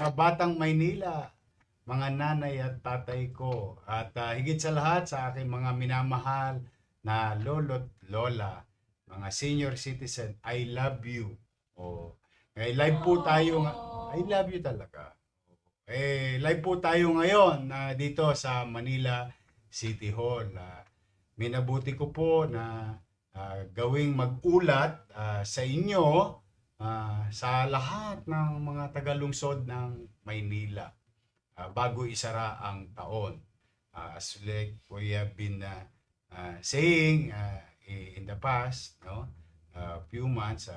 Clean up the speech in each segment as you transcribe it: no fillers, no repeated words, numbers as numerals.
Kabatang Maynila, mga nanay at tatay ko, at higit sa lahat sa aking mga minamahal na lolo't lola, mga senior citizen, I love you. Oh, live po tayo. I love you talaga. Live po tayo ngayon dito sa Manila City Hall. Minabuti ko po na gawing mag-ulat sa inyo sa lahat ng mga tagalungsod ng Maynila bago isara ang taon. As like we have been saying in the past, no, few months,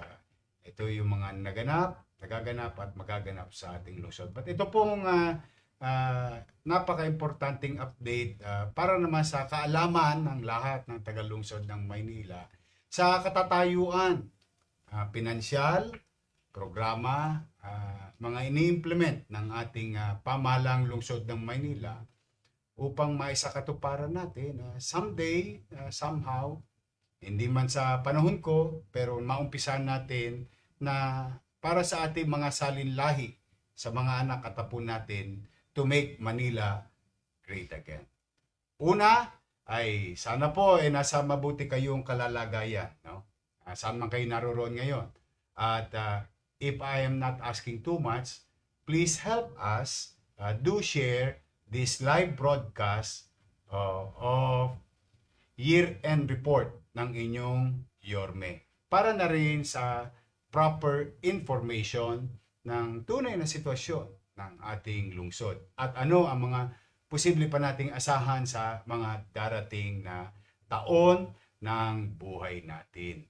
ito yung mga nagaganap at magaganap sa ating lungsod. But ito pong napaka-importanting update para naman sa kaalaman ng lahat ng tagalungsod ng Maynila sa katatayuan, pinansyal, programa, mga ini-implement ng ating pamahalang lungsod ng Maynila upang maisakatuparan natin someday, somehow, hindi man sa panahon ko, pero maumpisan natin na para sa ating mga salinlahi sa mga anak at apo natin to make Manila great again. Una ay sana po nasa mabuti kayong kalalagayan, no? Saan man kayo naroon ngayon. At if I am not asking too much, please help us do share this live broadcast of year-end report ng inyong Yorme para na rin sa proper information ng tunay na sitwasyon ng ating lungsod at ano ang mga posible pa nating asahan sa mga darating na taon ng buhay natin.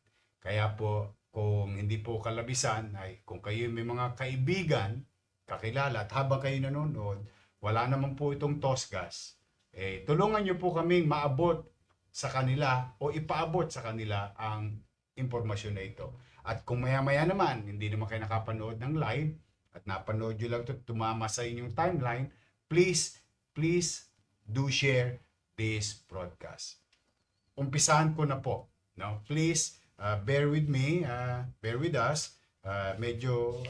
Kaya po, kung hindi po kalabisan, ay kung kayo may mga kaibigan, kakilala, at habang kayo nanonood, wala naman po itong tosgas, tulungan nyo po kaming maabot sa kanila o ipaabot sa kanila ang impormasyon na ito. At kung maya-maya naman, hindi naman kayo nakapanood ng live at napanood nyo lang ito, tumama sa inyong timeline, please do share this broadcast. Umpisahan ko na po. No? Please bear with me, bear with us. Medyo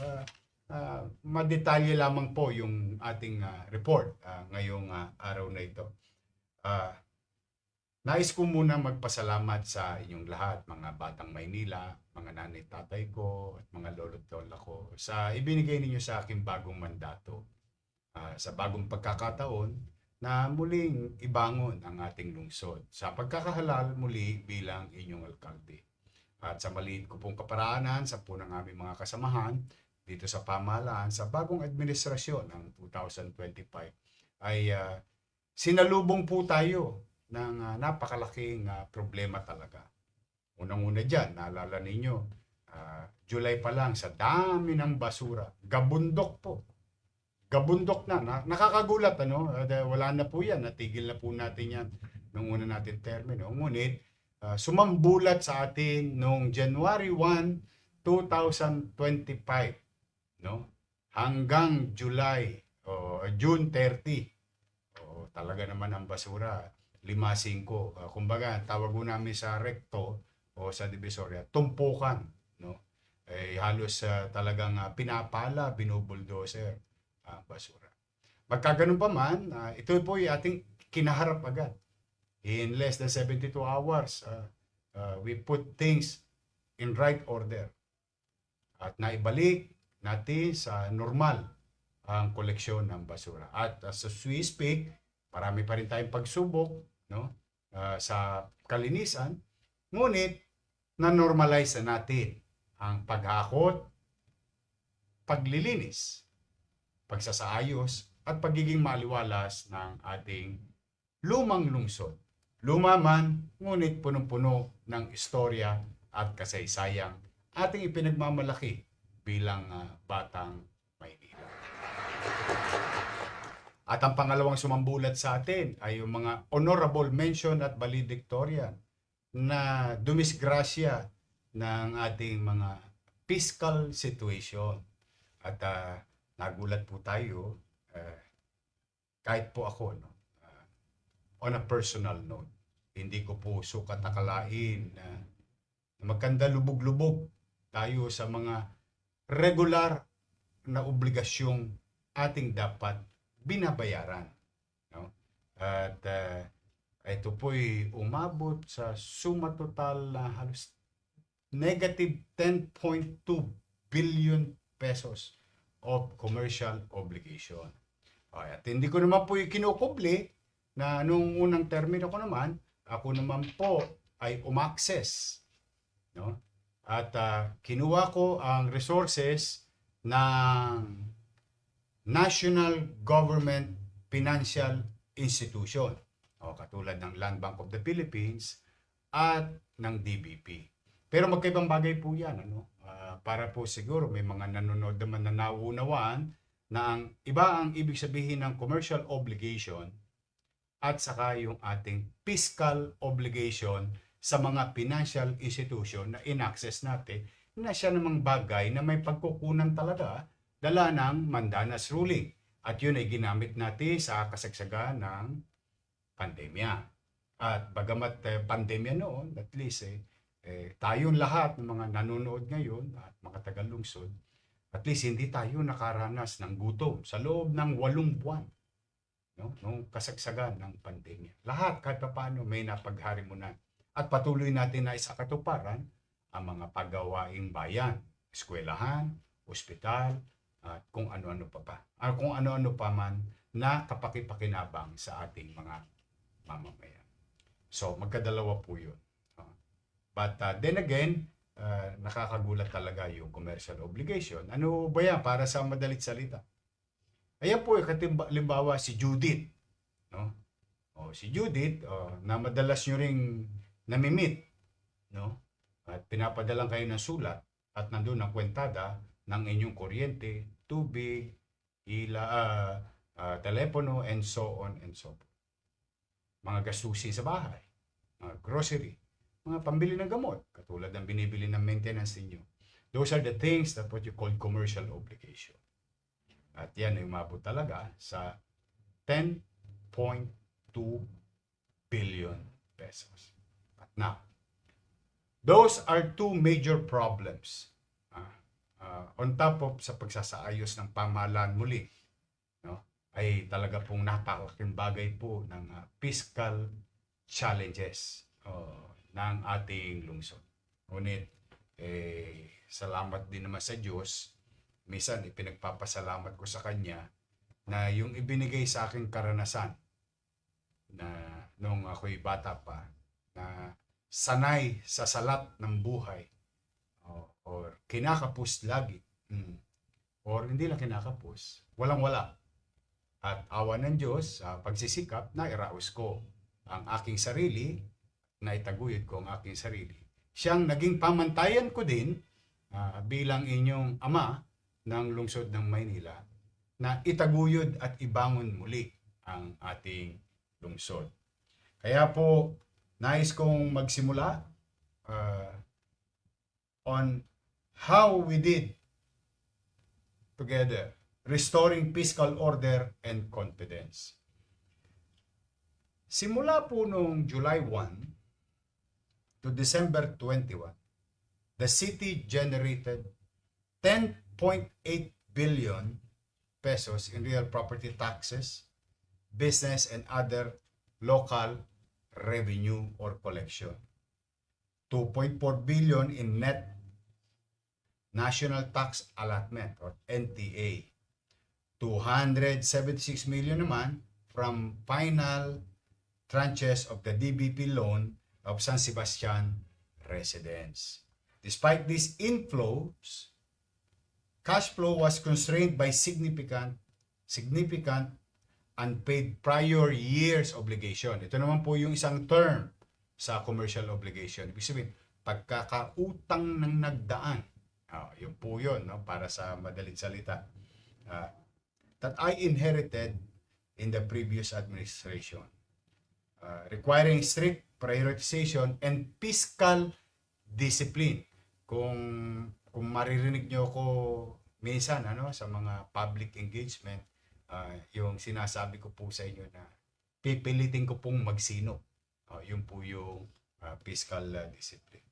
madetalye lamang po yung ating report ngayong araw na ito. Nais ko muna magpasalamat sa inyong lahat, mga batang Maynila, mga nanay tatay ko, at mga lolo't lola ko sa ibinigay ninyo sa aking bagong mandato. Sa bagong pagkakataon na muling ibangon ang ating lungsod sa pagkakahalal muli bilang inyong alkalde. At sa maliit ko pong kaparaanan sa po ng aming mga kasamahan dito sa pamahalaan sa bagong administrasyon ng 2025 ay sinalubong po tayo ng napakalaking problema talaga. Unang-una dyan, naalala ninyo, July pa lang sa dami ng basura, gabundok po. Gabundok na. Nakakagulat, ano? Wala na po yan. Natigil na po natin yan nung una natin termino. Ngunit, sumambulat sa atin noong January 1, 2025, no? Hanggang July o June 30. Talaga naman ang basura, 5-5. Kumbaga, tawag ko namin sa recto o sa divisoria, tumpukan, no? Halos talagang pinapala, binubuldoser basura. Magkaganon pa man, ito po yung ating kinaharap agad. In less than 72 hours, we put things in right order. At naibalik natin sa normal ang koleksyon ng basura. At as we speak, marami pa rin tayong pagsubok, no? Sa kalinisan. Ngunit, na-normalize na natin ang paghakot, paglilinis, pagsasaayos, at pagiging maliwalas ng ating lumang lungsod. Luma man, ngunit punong-puno ng istorya at kasaysayang ating ipinagmamalaki bilang batang Maynila. At ang pangalawang sumambulat sa atin ay yung mga honorable mention at valedictorian na dumisgrasya ng ating mga fiscal situation. At nagulat po tayo, kahit po ako, no? On a personal note, hindi ko po sukat akalain na magkanda lubog-lubog tayo sa mga regular na obligasyong ating dapat binabayaran. No? At ito po'y umabot sa suma total na halos negative 10.2 billion pesos of commercial obligation. At hindi ko naman po yung kinukubli na nung unang termino ko naman, ako naman po ay umaccess. No? At kinuha ko ang resources ng National Government Financial Institution, katulad ng Land Bank of the Philippines at ng DBP. Pero magkaibang bagay po yan. Para po siguro may mga nanonood naman na nauunawaan na ang ibig sabihin ng commercial obligation at saka yung ating fiscal obligation sa mga financial institution na in-access natin na siya namang bagay na may pagkukunan talaga dala ng Mandanas ruling. At yun ay ginamit natin sa kasagsagan ng pandemya. At bagamat pandemya noon, at least tayong lahat ng mga nanonood ngayon at mga tagalungsod, at least hindi tayo nakaranas ng gutom sa loob ng 8 buwan, no? Nung kasagsagan ng pandemya. Lahat kahit paano may napagharimunan. At patuloy natin na isakatuparan ang mga paggawaing bayan, eskwelahan, ospital, at kung ano-ano pa. Kung ano-ano pa man na kapakipakinabang sa ating mga mamamayan. So, magkadalawa po yun. But then again, nakakagulat talaga yung commercial obligation. Ano ba yan para sa madalit salita? Ayan po, kalimbawa si Judith. No? Si Judith, na madalas nyo ring namimit. No? At pinapadalang kayo ng sulat at nandun ang kwentada ng inyong kuryente, tubig, telepono, and so on and so forth. Mga gastusin sa bahay, mga grocery, mga pambili ng gamot, katulad ng binibili ng maintenance ninyo. Those are the things that what you call commercial obligation. At yan ay umabot talaga sa 10.2 billion pesos. But now, those are two major problems. On top of sa pagsasaayos ng pamahalaan muli, no, ay talaga pong napakalaking bagay po ng fiscal challenges ng ating lungsod. Ngunit, salamat din naman sa Diyos. Minsan, ipinagpapasalamat ko sa Kanya na yung ibinigay sa aking karanasan na nung ako'y bata pa, na sanay sa salat ng buhay or kinakapos lagi, or hindi lang kinakapos, walang-wala. At awa ng Diyos, sa pagsisikap na iraos ko ang aking sarili, na itaguyod ko ang aking sarili. Siyang naging pamantayan ko din bilang inyong ama ng lungsod ng Maynila na itaguyod at ibangon muli ang ating lungsod. Kaya po, nais kong magsimula on how we did together restoring fiscal order and confidence. Simula po noong July 1 to December 21, the city generated 10.8 billion pesos in real property taxes, business and other local revenue or collection. 2.4 billion in net national tax allotment or NTA. 276 million naman from final tranches of the DBP loan of San Sebastian residents. Despite these inflows, cash flow was constrained by significant unpaid prior years obligation. Ito naman po yung isang term sa commercial obligation. Ibig sabihin, pagkakautang ng nagdaan. Yun po yun, no? Para sa madalit salita. That I inherited in the previous administration. Requiring strict prioritization and fiscal discipline. Kung maririnig nyo ko minsan sa mga public engagement, yung sinasabi ko po sa inyo na pipilitin ko pong magsino. Yun po yung fiscal discipline.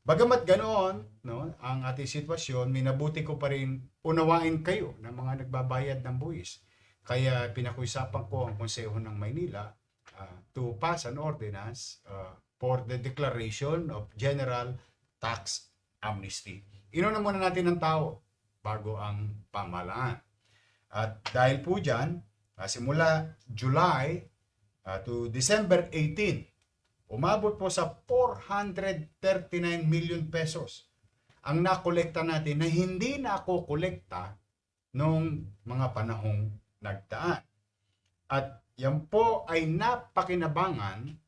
Bagamat ganoon, no, ang ating sitwasyon, minabuti ko pa rin unawain kayo ng mga nagbabayad ng buwis. Kaya pinakiusapan ko ang Konseho ng Maynila to pass an ordinance for the declaration of general tax amnesty. Inuna muna natin ng tao bago ang pamahalaan. At dahil po dyan, simula July to December 18, umabot po sa 439 million pesos ang nakolekta natin na hindi nakokolekta nung mga panahong nagdaan. At yan po ay napakinabangan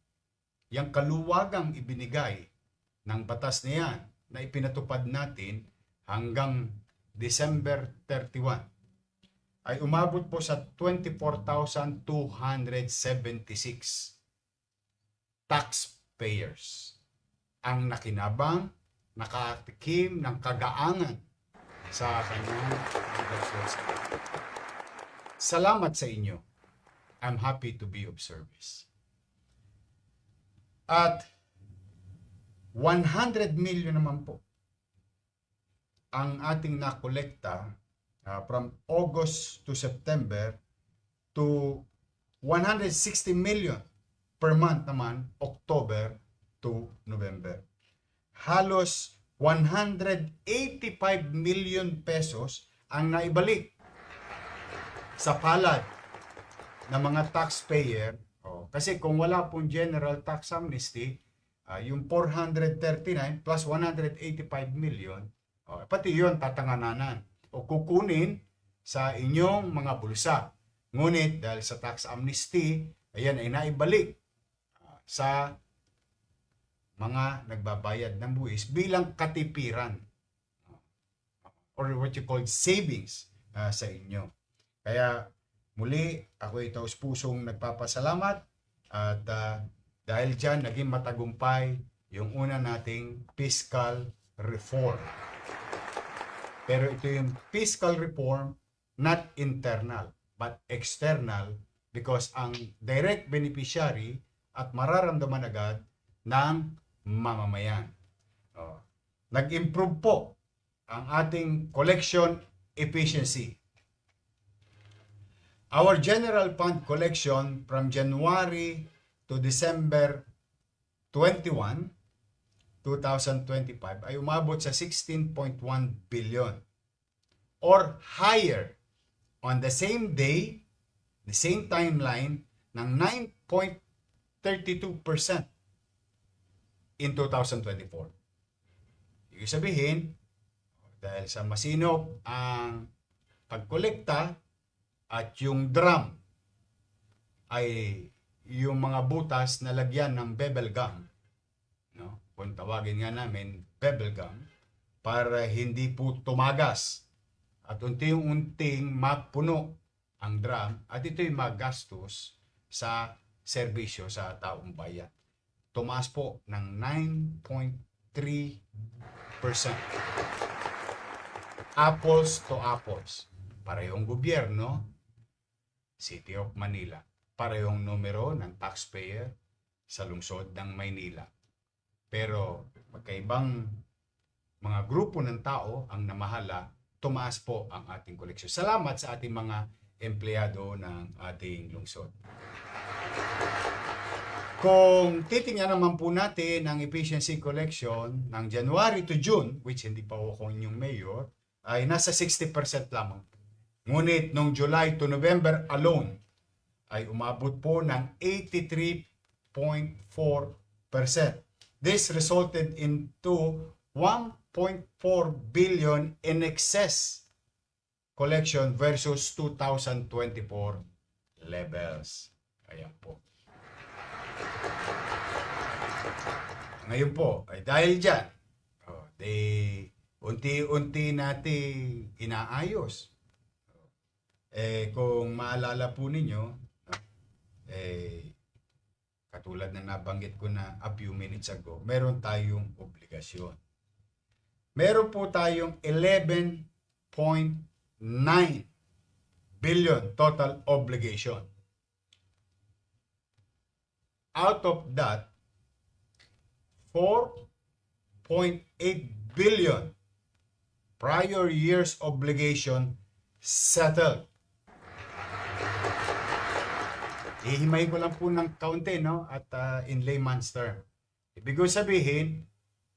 yung kaluwagang ibinigay ng batas na yan na ipinatupad natin hanggang December 31 ay umabot po sa 24,276 taxpayers ang nakinabang, nakatikim ng kagaangan sa kanyang legislation. Salamat sa inyo. I'm happy to be of service. At 100 million naman po ang ating nakolekta from August to September to 160 million per month naman, October to November. Halos 185 million pesos ang naibalik sa palad ng mga taxpayer. Kasi kung wala pong general tax amnesty, yung 439 plus 185 million, pati yun tatangananan o kukunin sa inyong mga bulsa. Ngunit dahil sa tax amnesty, ayan ay naibalik sa mga nagbabayad ng buwis bilang katipiran or what you call savings sa inyo. Kaya muli ako taos pusong nagpapasalamat at dahil dyan naging matagumpay yung una nating fiscal reform. Pero ito yung fiscal reform not internal but external because ang direct beneficiary at mararamdaman agad ng mamamayan. Nag-improve po ang ating collection efficiency. Our general fund collection from January to December 21, 2025 ay umabot sa 16.1 billion or higher on the same day, the same timeline ng 9.32% in 2024. Ibig sabihin, dahil sa masinop ang pagkolekta at yung drum ay yung mga butas na lagyan ng bubble gum, no? Kung tawagin nga namin bubble gum, para hindi po tumagas at unti-unting mapuno ang drum at ito'y magastos sa serbisyo sa taong bayan. Tumaas po ng 9.3%. Apples to apples. Parehong gobyerno, City of Manila. Parehong numero ng taxpayer sa lungsod ng Maynila. Pero magkaibang mga grupo ng tao ang namahala, tumaas po ang ating koleksyon. Salamat sa ating mga empleyado ng ating lungsod. Kung titingnan naman po natin ang efficiency collection ng January to June, which hindi pa ako yung mayor, ay nasa 60% lamang. Ngunit noong July to November alone, ay umabot po ng 83.4%. This resulted into 1.4 billion in excess collection versus 2024 levels. Ayan po. Ngayon po, ay dahil dyan, unti-unti nating inaayos. Kung maalala po ninyo, katulad na nabanggit ko na a few minutes ago, meron tayong obligasyon. Meron po tayong 11.9 billion total obligation. Out of that, billion prior year's obligation settled. Ihimayin ko lang po ng kaunti, no? At in layman's term. Ibig ko sabihin,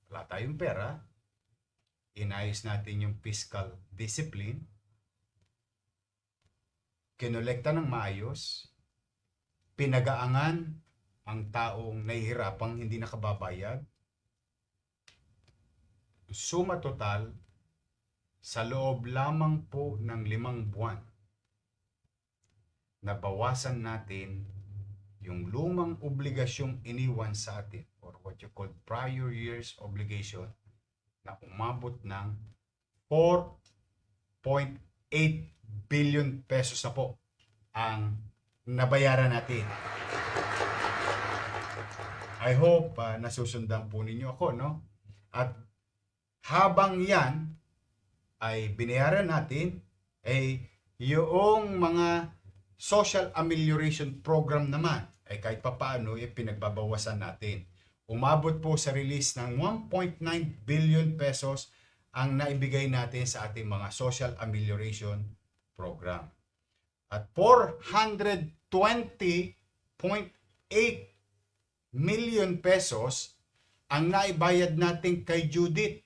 wala tayong pera, inayos natin yung fiscal discipline, kinolekta ng maayos, pinagaangan ang taong nahihirapang hindi nakababayad. Suma total, sa loob lamang po ng 5 buwan, nabawasan natin yung lumang obligasyong iniwan sa atin or what you call prior year's obligation na umabot ng 4.8 billion pesos na po ang nabayaran natin. I hope nasusundan po ninyo ako, no? At habang yan ay binayaran natin, ay yung mga social amelioration program naman ay kahit papaano ay pinagbabawasan natin. Umabot po sa release ng 1.9 billion pesos ang naibigay natin sa ating mga social amelioration program. At 420.8 million pesos ang naibayad natin kay Judith.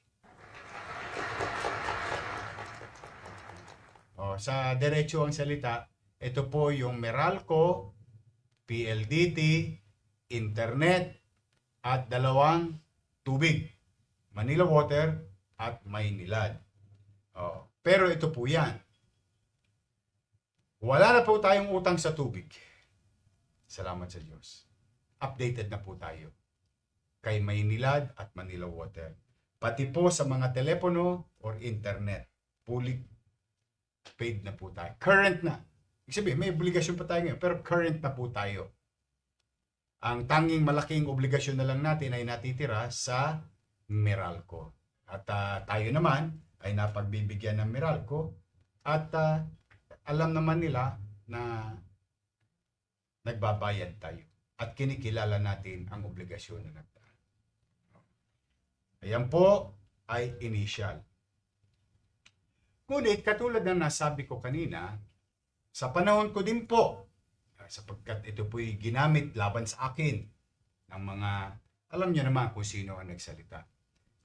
Sa diretso ang salita, ito po yung Meralco, PLDT, Internet, at 2 tubig. Manila Water at Maynilad. Pero ito po yan. Wala na po tayong utang sa tubig. Salamat sa Diyos. Updated na po tayo kay Maynilad at Manila Water. Pati po sa mga telepono or internet, fully paid na po tayo. Current na. Ibig sabihin, may obligasyon pa tayo ngayon, pero current na po tayo. Ang tanging malaking obligasyon na lang natin ay natitira sa Meralco. At tayo naman ay napagbibigyan ng Meralco at alam naman nila na nagbabayad tayo at kinikilala natin ang obligasyon na nagdaan. Ayan po ay initial. Ngunit katulad ng nasabi ko kanina, sa panahon ko din po, sapagkat ito po'y ginamit laban sa akin ng mga, alam niyo naman kung sino ang nagsalita.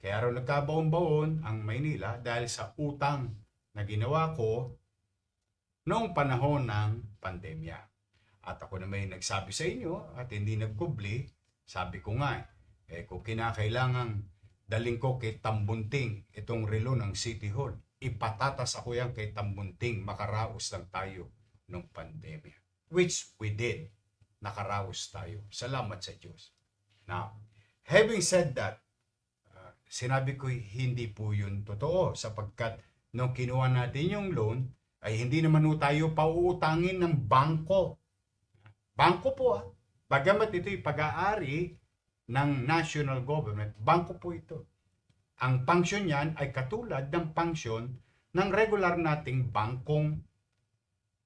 Kaya raw nagkabaon-baon ang Maynila dahil sa utang na ginawa ko noong panahon ng pandemya. At ako naman nagsabi sa inyo at hindi nagkubli, sabi ko nga, kung kinakailangang daling ko kay Tambunting itong relo ng City Hall, ipatatas ako yan kay Tambunting, makaraos lang tayo nung pandemya. Which we did. Nakaraos tayo. Salamat sa Diyos. Now, having said that, sinabi ko hindi po yun totoo sapagkat nung kinuha natin yung loan, ay hindi naman tayo pauutangin ng bangko. Bangko po Bagamat ito'y pag-aari ng national government, bangko po ito. Ang function niyan ay katulad ng function ng regular nating bangkong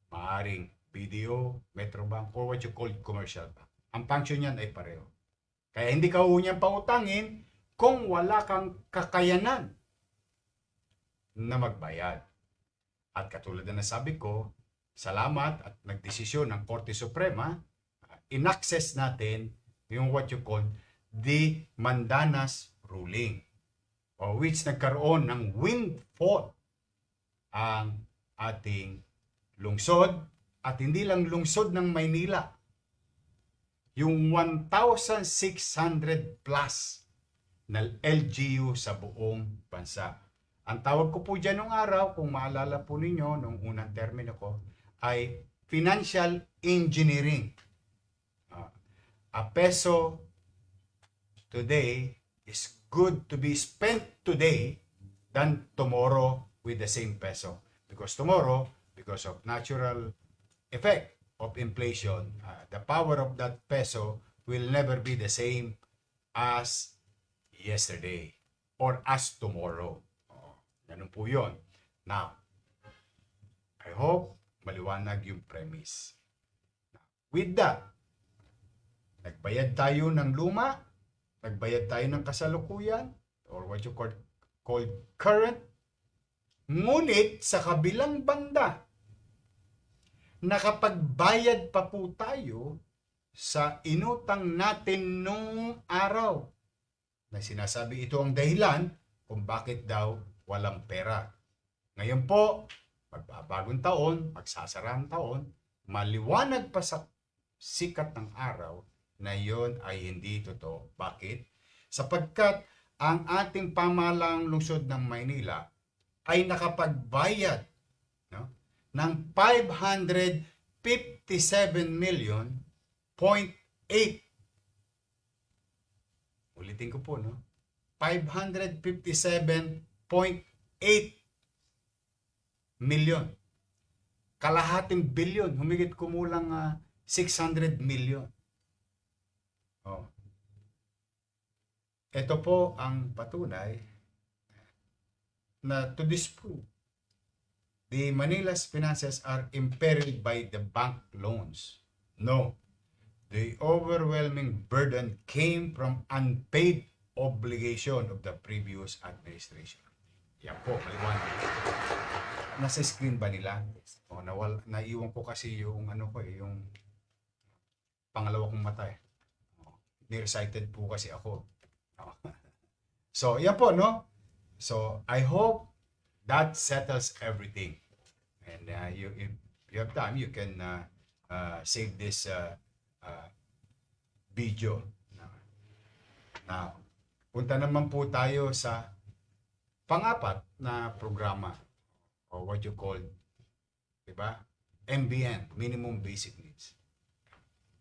maaring BDO, Metrobank, or what you call commercial bank. Ang function niyan ay pareho. Kaya hindi ka unyang pautangin kung wala kang kakayanan na magbayad. At katulad na nasabi ko, salamat at nagdesisyon ng Korte Suprema, in-access natin yung what you call the Mandanas ruling, o which nagkaroon ng windfall ang ating lungsod, at hindi lang lungsod ng Maynila, yung 1,600 plus na LGU sa buong bansa. Ang tawag ko po dyan nung araw, kung maalala po ninyo, nung unang termino ko, ay financial engineering. A peso today is good to be spent today than tomorrow with the same peso. Because tomorrow, because of natural effect of inflation, the power of that peso will never be the same as yesterday or as tomorrow. Ganun po yun. Now, I hope maliwanag yung premise. With that, nagbayad tayo ng luma, nagbayad tayo ng kasalukuyan, or what you call current. Ngunit sa kabilang banda, nakapagbayad pa po tayo sa inutang natin nung araw. Na sinasabi ito ang dahilan kung bakit daw walang pera. Ngayon po, magbabagong taon, magsasarang taon, maliwanag pa sa sikat ng araw na yon ay hindi totoo. Bakit? Sapagkat ang ating pamahalang lungsod ng Maynila ay nakapagbayad, no, ng 557 million point 8. Ulitin ko po, no? 557.8 million. Kalahating bilyon, humigit kumulang 600 million. Oh. Ito po ang patunay na to disprove the Manila's finances are imperiled by the bank loans. No. The overwhelming burden came from unpaid obligation of the previous administration. Yan po, maliwanag. Nasa screen ba nila? O, naiwan ko kasi yung yung pangalawa kong mata eh. Nearsighted po kasi ako. So, yan po, no? So, I hope that settles everything. And if you have time, you can save this video. Now, punta naman po tayo sa pang-apat na programa or what you call, diba? MBN, Minimum Basic Needs.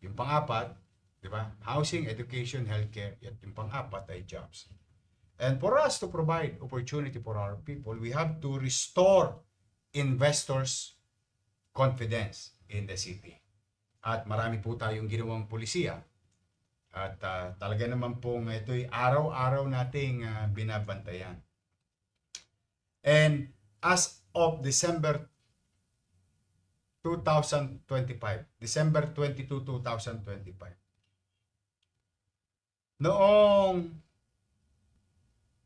Yung pang-apat, diba? Housing, education, healthcare. At yung pang-apat ay jobs. And for us to provide opportunity for our people, we have to restore investors' confidence in the city. At marami po tayong ginawang polisiya. At talaga naman pong ito'y araw-araw nating binabantayan. And as of December 2025, December 22, 2025, noong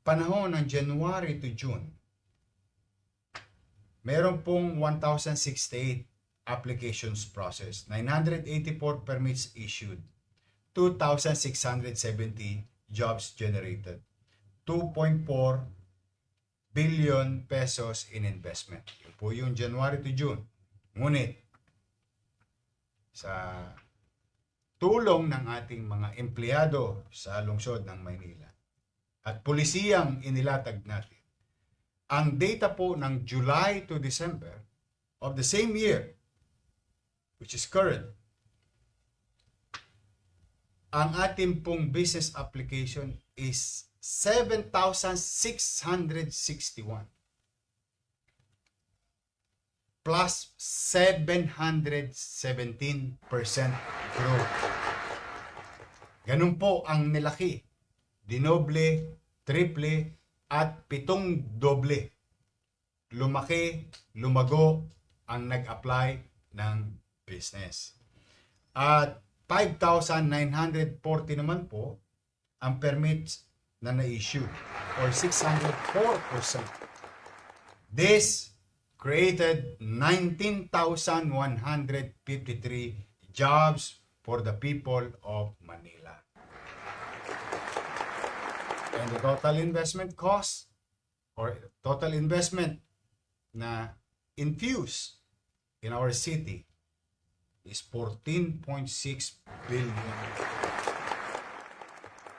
panahon ng January to June, meron pong 1,068 applications processed, 984 permits issued, 2,670 jobs generated, 2.4 billion pesos in investment. Yun po yung January to June. Ngunit, sa tulong ng ating mga empleyado sa lungsod ng Maynila at pulisiyang inilatag natin, ang data po ng July to December of the same year, which is current, ang ating pong business application is 7,661 plus 717% growth. Ganun po ang nilaki. Dinoble, triple, at 7 doble. Lumaki, lumago ang nag-apply ng business. At 5,940 naman po ang permits na na-issue or 604%. This created 19,153 jobs for the people of Manila. And the total investment cost or total investment na infused in our city is 14.6 billion.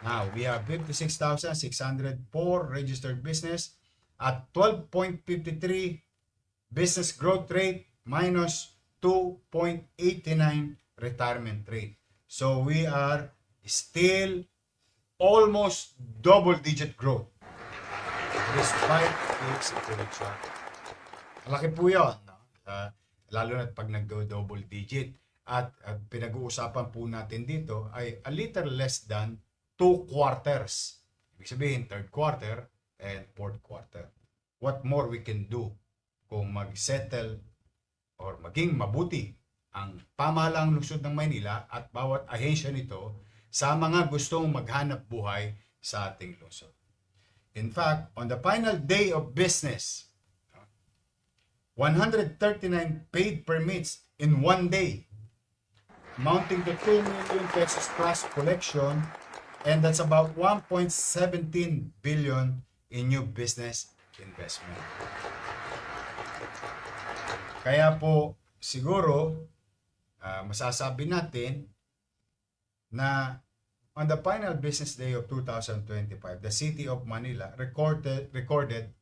Now, we have 56,604 registered business at 12.53 business growth rate minus 2.89 retirement rate. So, we are still almost double-digit growth despite the situation. Malaki po yun, no? Lalo na pag nag-double digit. At pinag-uusapan po natin dito ay a little less than 2 quarters. Ibig sabihin, third quarter and fourth quarter. What more we can do kung mag-settle or maging mabuti ang pamahalaang lungsod ng Maynila at bawat ahensya nito sa mga gustong maghanap buhay sa ating lungsod. In fact, on the final day of business, 139 paid permits in one day, amounting to 2 million pesos plus collection, and that's about 1.17 billion in new business investment. Kaya po siguro masasabi natin na on the final business day of 2025, the City of Manila recorded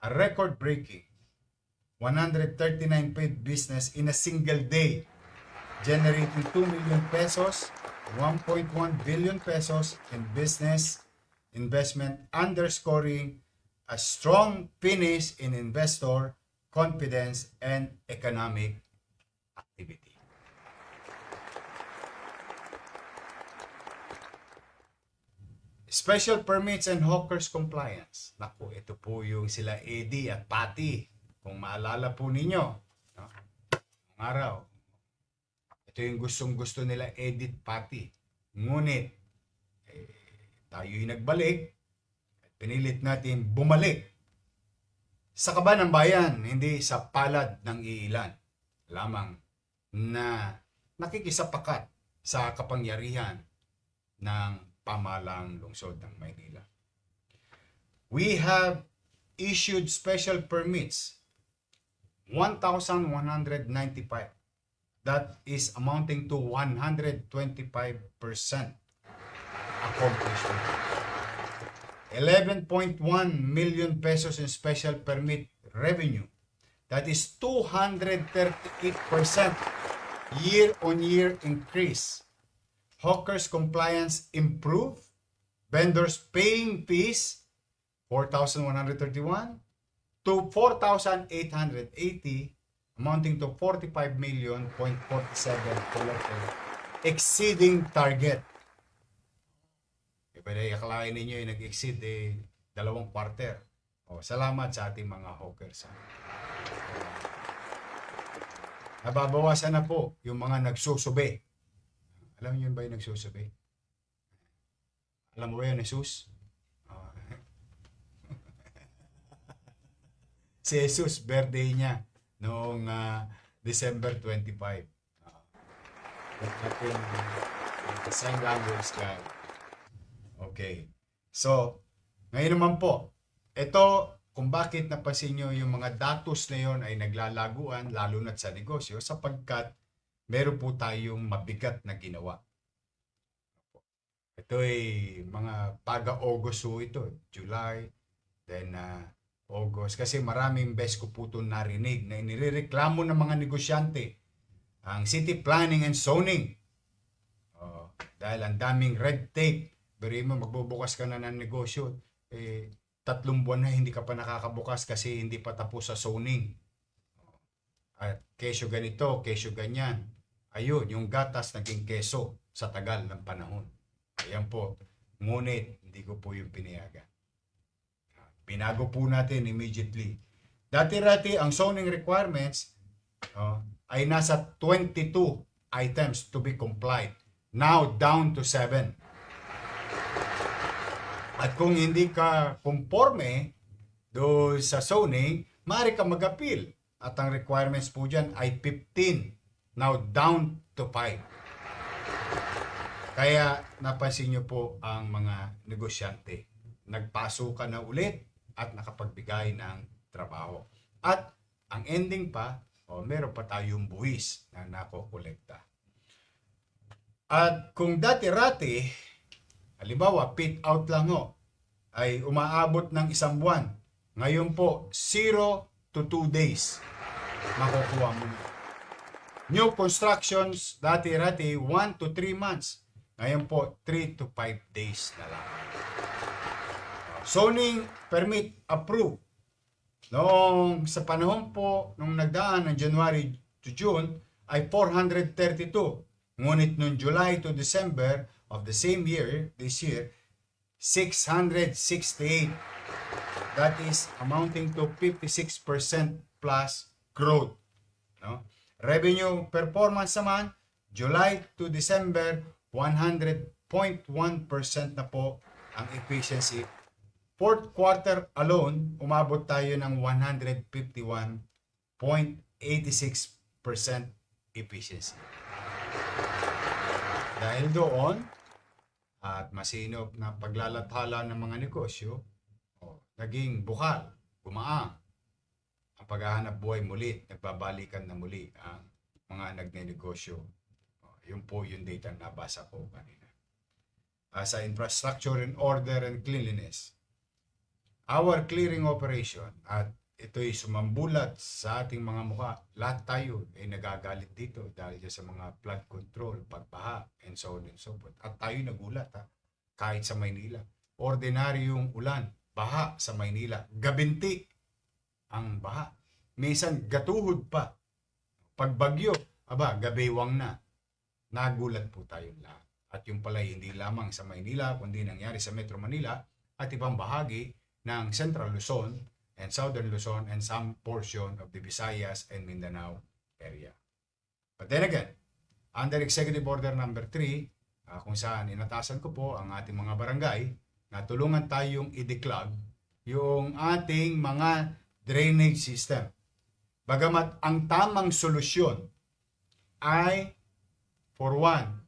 a record-breaking 139 paid business in a single day, generating 2 million pesos, 1.1 billion pesos in business investment, underscoring a strong finish in investor confidence and economic activity. Special permits and hawkers compliance. Naku, ito po yung sila Eddie at Patty. Kung maalala po ninyo, no? Ang araw, ito yung gustong-gusto nila Eddie at Patty. Ngunit, tayo'y nagbalik at pinilit natin bumalik sa kaba ng bayan, hindi sa palad ng iilan lamang na nakikisapakat sa kapangyarihan ng pamahalang lungsod ng Maynila. We have issued special permits 1,195. That is amounting to 125% accomplishment. 11.1 million pesos in special permit revenue. That is 238% year-on-year increase. Hawkers compliance improved. Vendors paying fees 4,131 to 4,880, amounting to 45 million 47 collected, exceeding target. Pwede akalain ninyo yung nag-exceed 2 quarter. Salamat sa ating mga hawkers. Nababawasan na po yung mga nagsusubi. Alam niyo ba yung nagsusubi? Alam mo ba yun, Jesus? Si Jesus, birthday niya noong December 25. Sign language ka. Okay. So, ngayon naman po, ito kung bakit napansin nyo yung mga datos na yon ay naglalaguan, lalo na sa negosyo, sapagkat meron po tayong mabigat na ginawa. Ito ay mga taga-August ito, July, then August. Kasi maraming beses ko po ito narinig na inireklamo ng mga negosyante ang city planning and zoning. Dahil ang daming red tape. Pero mo, magbubukas ka na ng negosyo, 3 buwan na hindi ka pa nakakabukas kasi hindi pa tapos sa zoning. At kesyo ganito, kesyo ganyan. Ayun, yung gatas naging keso sa tagal ng panahon. Ayan po. Ngunit, hindi ko po yung pinayagan. Binago po natin immediately. Dati-rati, ang zoning requirements ay nasa 22 items to be complied. Now, down to 7. At kung hindi ka conforme doon sa zoning, maaari ka mag-appeal. At ang requirements po dyan ay 15. Now down to 5. Kaya napansin nyo po ang mga negosyante. Nagpasukan na ulit at nakapagbigay ng trabaho. At ang ending pa, meron pa tayong buwis na nakokolekta. At kung dati-rati, halimbawa, pit out lang ay umaabot ng 1 buwan. Ngayon po, 0 to 2 days makukuha mo na. New constructions, dati-rati, 1 to 3 months. Ngayon po, 3 to 5 days na lang. Zoning permit approved. Noong sa panahon po, nung nagdaan ng January to June, ay 432. Ngunit noong July to December of the same year, this year, 668. That is amounting to 56% plus growth. No? Revenue performance naman, July to December, 100.1% na po ang efficiency fourth quarter alone, umabot tayo ng 151.86% efficiency. Dahil doon, at masinop na paglalathala ng mga negosyo, naging bukal, gumaang ang paghahanap buhay muli, nagbabalikan na muli ang mga nagnenegosyo. Yun po yung data na nabasa ko kanina. Sa infrastructure and order and cleanliness, our clearing operation, at ito'y sumambulat sa ating mga mukha. Lahat tayo ay nagagalit dito dahil sa mga flood control, pagbaha, and so on and so forth. At tayo nagulat, kahit sa Maynila. Ordinaryong ulan, baha sa Maynila. Gabinti ang baha. Minsan gatuhod pa. Pagbagyo, gabiwang na. Nagulat po tayong lahat. At yung pala hindi lamang sa Maynila, kundi nangyari sa Metro Manila at ibang bahagi ng Central Luzon and Southern Luzon and some portion of the Visayas and Mindanao area. But then again, under Executive Order number 3, kung saan inatasan ko po ang ating mga barangay na tulungan tayong i-declog yung ating mga drainage system. Bagamat ang tamang solusyon ay, for one,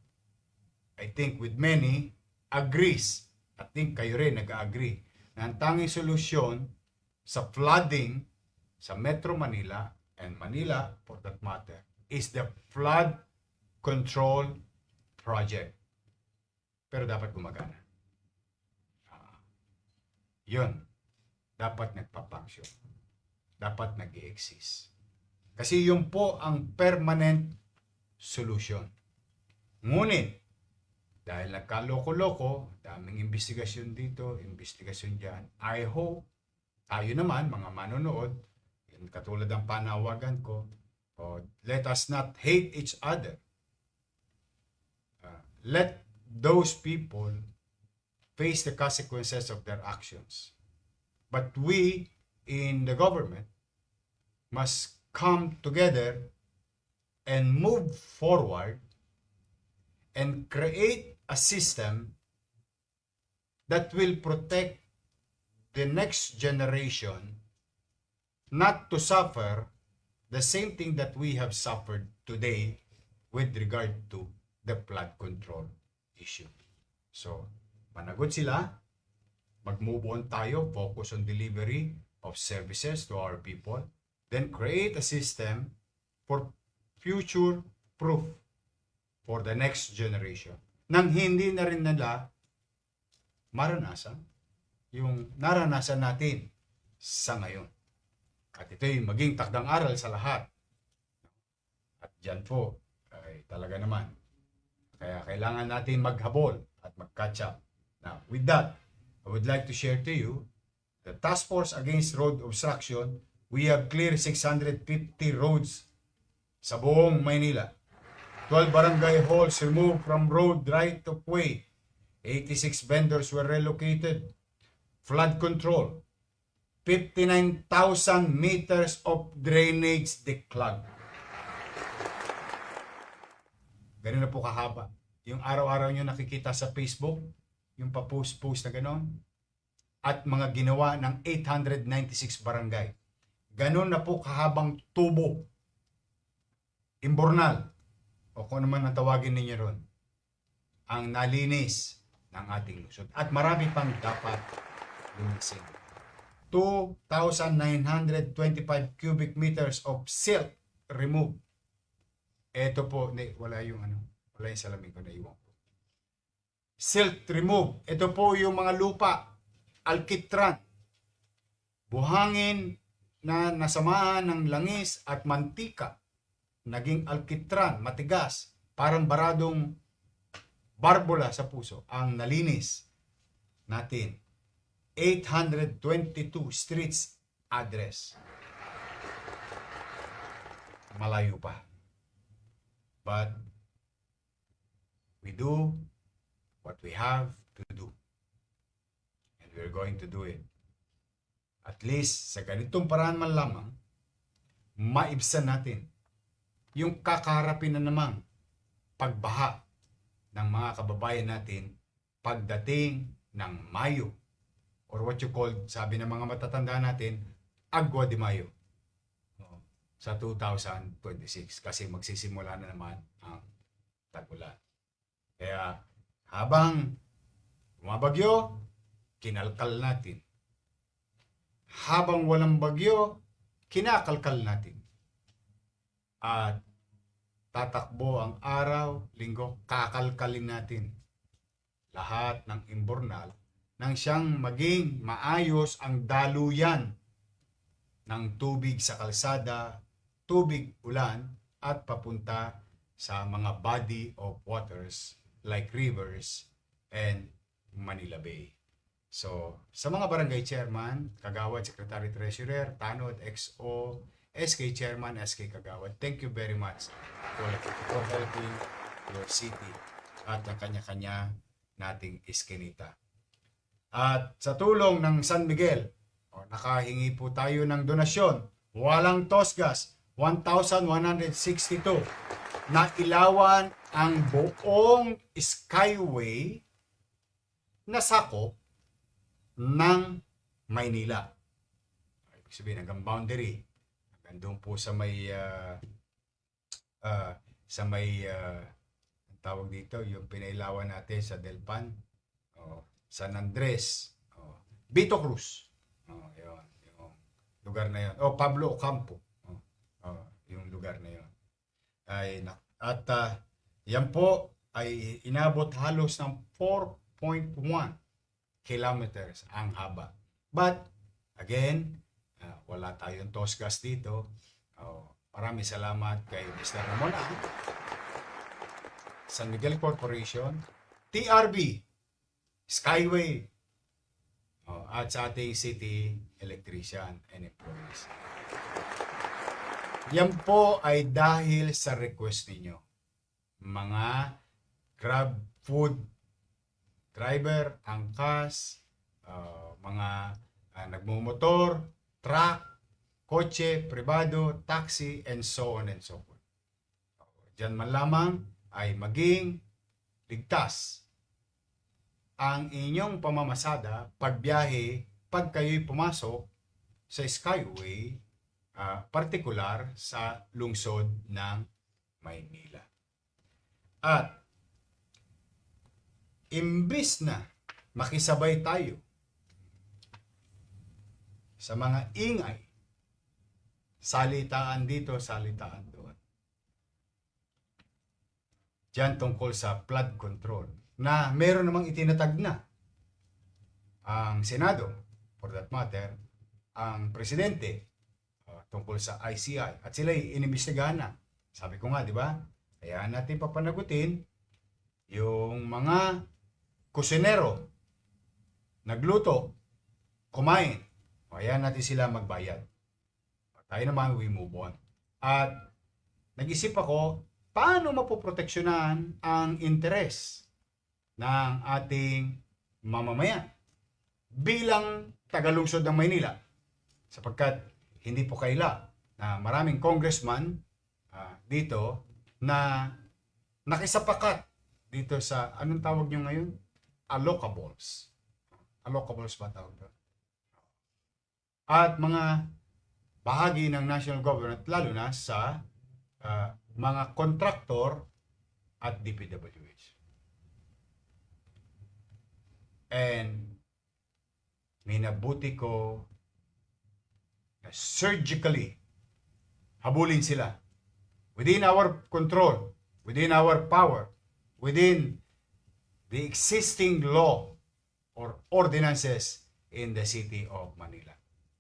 I think with many, agrees, I think kayo rin nag-agree, na ang tanging solusyon sa flooding sa Metro Manila and Manila, for that matter, is the flood control project. Pero dapat gumagana. Yun. Dapat nagpa-function. Dapat nag-i-exist. Kasi yun po ang permanent solution. Ngunit, dahil nagkaloko-loko, daming investigasyon dito, investigasyon dyan, I hope, tayo naman, mga manonood, katulad ng panawagan ko, let us not hate each other. Let those people face the consequences of their actions. But we, in the government, must come together and move forward and create a system that will protect the next generation not to suffer the same thing that we have suffered today with regard to the flood control issue. So, managot sila, mag-move on tayo, focus on delivery of services to our people, then create a system for future proof for the next generation. Nang hindi na rin nila maranasan yung naranasan natin sa ngayon. At ito'y maging takdang aral sa lahat. At dyan po, ay talaga naman. Kaya kailangan natin maghabol at mag-catch up. Now, with that, I would like to share to you the Task Force Against Road Obstruction. We have cleared 650 roads sa buong Maynila. 12 barangay halls removed from road right of way. 86 vendors were relocated. Flood control. 59,000 meters of drainage declogged. Ganun na po kahaba. Yung araw-araw nyo nakikita sa Facebook, yung pa-post-post na gano'n, at mga ginawa ng 896 barangay. Ganun na po kahabang tubo. Imbornal, o kung naman natawagin ninyo ron, ang nalinis ng ating Luzon. At marami pang dapat linisin. 2,925 cubic meters of silt removed. Ito po, wala yung salamin ko na iwan ko. Silt remove. Ito po yung mga lupa, alkitran, buhangin na nasamahan ng langis at mantika, naging alkitran, matigas, parang baradong barbola sa puso, ang nalinis natin. 822 streets address. Malayo pa. But we do what we have to do. And we're going to do it. At least sa ganitong paraan man lamang, maibsan natin yung kakaharapin na namang pagbaha ng mga kababayan natin pagdating ng Mayo or what you call, sabi ng mga matatanda natin, Agua de Mayo sa 2026 kasi magsisimula na naman ang tag-ulan. Kaya habang bumabagyo, kinalkal natin. Habang walang bagyo, kinakalkal natin. At tatakbo ang araw, linggo, kakalkalin natin lahat ng imbornal nang siyang maging maayos ang daluyan ng tubig sa kalsada, tubig ulan, at papunta sa mga body of waters like rivers and Manila Bay. So, sa mga barangay chairman, Kagawad, Secretary Treasurer, Tanod, XO, SK Chairman, SK Kagawad, thank you very much for helping your city at ang kanya-kanya nating iskinita. At sa tulong ng San Miguel, nakahingi po tayo ng donasyon, walang tosgas, 1,162 na ilawan ang buong skyway na sakop ng Maynila. Ibig sabihin, hanggang boundary. Hanggang doon po sa may ang tawag dito, yung pinailawan natin sa Delpan, San Andres, Vito Cruz. Yun, yung lugar na yun. Pablo Ocampo. Yung lugar na yun. At yan po ay inabot halos ng 4.1 kilometers ang haba. But, again, wala tayong tosgas dito. Maraming salamat kay Mr. Ramon San Miguel Corporation, TRB, Skyway, at sa ating city electrician and employees. Yan po ay dahil sa request ninyo. Mga Grab food driver, angkas, mga nagmumotor, truck, kotse, pribado, taxi, and so on and so forth. Diyan man lamang ay maging ligtas ang inyong pamamasada, pagbiyahe, pag kayo'y pumasok sa Skyway, partikular sa lungsod ng Maynila. At imbis na makisabay tayo sa mga ingay, salitaan dito, salitaan doon, diyan tungkol sa flood control, na meron namang itinatag na ang Senado, for that matter, ang Presidente, tungkol sa ICI. At sila'y inimbestigahan na. Sabi ko nga, di ba? Kaya natin papanagutin yung mga kusinero, nagluto, kumain. Kaya natin sila magbayad. Tayo naman, we move on. At nag-isip ako, paano mapoproteksyonan ang interes ng ating mamamayan bilang tagalungsod ng Maynila? Sapagkat hindi po kaila na maraming congressman dito na nakisapakat dito sa, anong tawag nyo ngayon? Allocables. Allocables ba tawag doon? At mga bahagi ng national government, lalo na sa mga kontraktor at DPWH. And minabuti ko na surgically habulin sila within our control, within our power, within the existing law or ordinances in the city of Manila.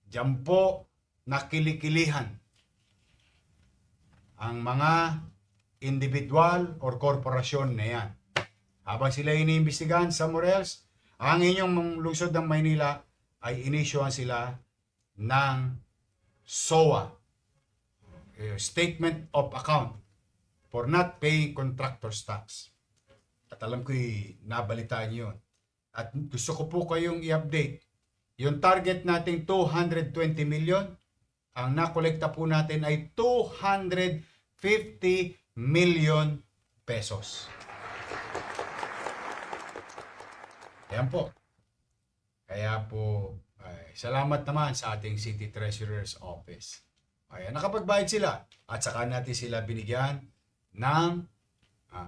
Diyan po nakilikilihan ang mga individual or korporasyon na yan. Habang sila iniimbestigahan sa Morelos, ang inyong lungsod ng Maynila ay inisyuhan sila ng SOA, Statement of Account for not paying contractor's tax. At alam ko'y nabalitaan yun. At gusto ko po kayong i-update. Yung target nating 220 million, ang nakolekta po natin ay 250 million pesos. Ayan po. Kaya po, salamat naman sa ating City Treasurer's Office. Ayan, nakapagbayad sila at saka natin sila binigyan ng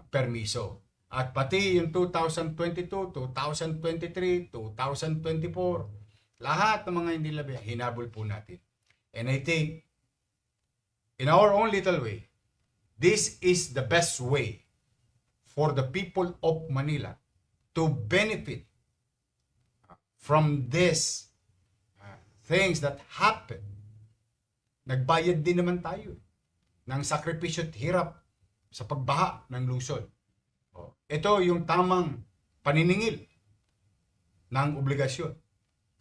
permiso. At pati yung 2022, 2023, 2024, lahat ng mga hindi labi, hinabol po natin. And I think, in our own little way, this is the best way for the people of Manila to benefit from this things that happen. Nagbayad din naman tayo ng sakripisyo at hirap sa pagbaha ng lungsod. Ito yung tamang paniningil ng obligasyon.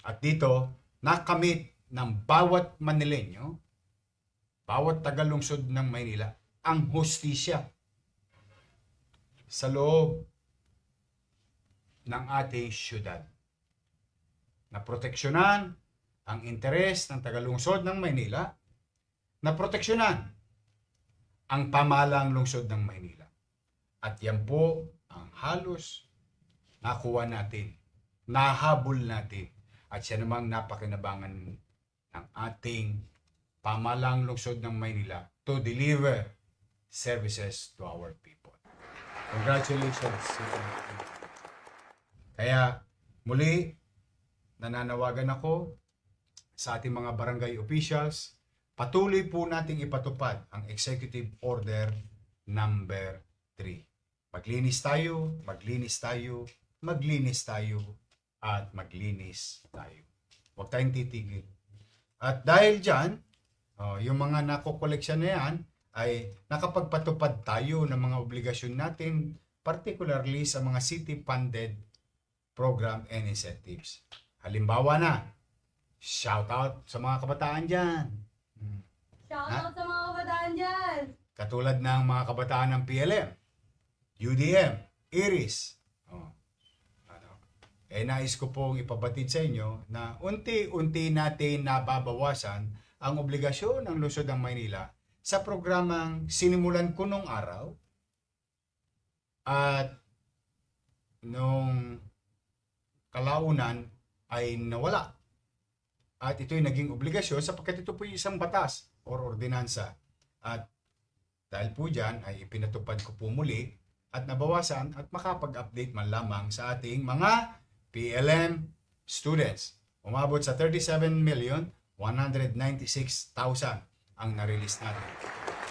At dito, nakamit ng bawat Manileño, bawat taga-lungsod ng Maynila, ang hustisya sa loob ng ating syudad. Na proteksyonan ang interes ng taga-lungsod ng Maynila, na proteksyonan ang pamahalang lungsod ng Maynila. At yan po ang halos nakuha natin, nahabol natin, at siya namang napakinabangan ng ating pamahalang lungsod ng Maynila to deliver services to our people. Congratulations. Kaya muli, nananawagan ako sa ating mga barangay officials, patuloy po nating ipatupad ang Executive Order number 3. Maglinis tayo, maglinis tayo, maglinis tayo, at maglinis tayo. Huwag tayong titigil. At dahil dyan, yung mga nakokoleksyon na yan, ay nakapagpatupad tayo ng mga obligasyon natin, particularly sa mga city-funded program and incentives. Halimbawa na, shout out sa mga kabataan dyan. Shout out sa mga kabataan dyan! Katulad ng mga kabataan ng PLM, UDM, IRIS. Nais ko pong ipabatid sa inyo na unti-unti natin nababawasan ang obligasyon ng lungsod ng Maynila sa programang sinimulan ko nung araw at nung kalaunan ay nawala. At ito'y naging obligasyon sapagkat ito po isang batas or ordinansa. At dahil po dyan ay ipinatupad ko po muli at nabawasan at makapag-update man lamang sa ating mga PLM students. Umabot sa 37,196,000 ang na-release natin.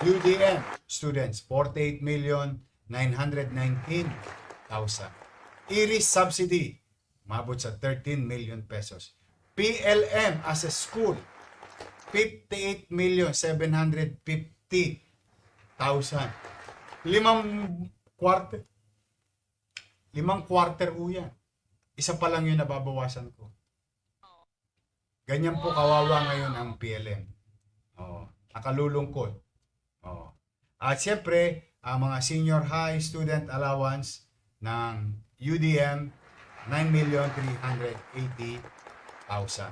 UDM students, 48,919,000. IRIS subsidy, umabot sa 13 million pesos. PLM as a school, 58,750,000. Limang quarter ho yan. Isa pa lang yung nababawasan ko. Ganyan po kawawa ngayon ang PLM. Nakalulungkot. At siyempre, ang mga senior high student allowance ng UDM, 9,380,000.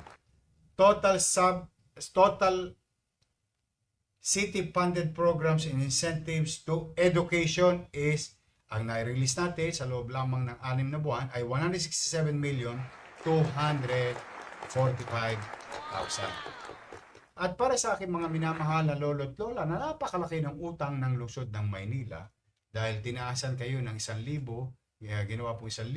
Total city-funded programs and incentives to education is, ang nai-release natin sa loob lamang ng 6 na buwan ay 167,245,000. At para sa aking mga minamahal na lolo at lola na napakalaki ng utang ng lungsod ng Maynila dahil tinaasan kayo ng 1,000, ginawa po 1,000,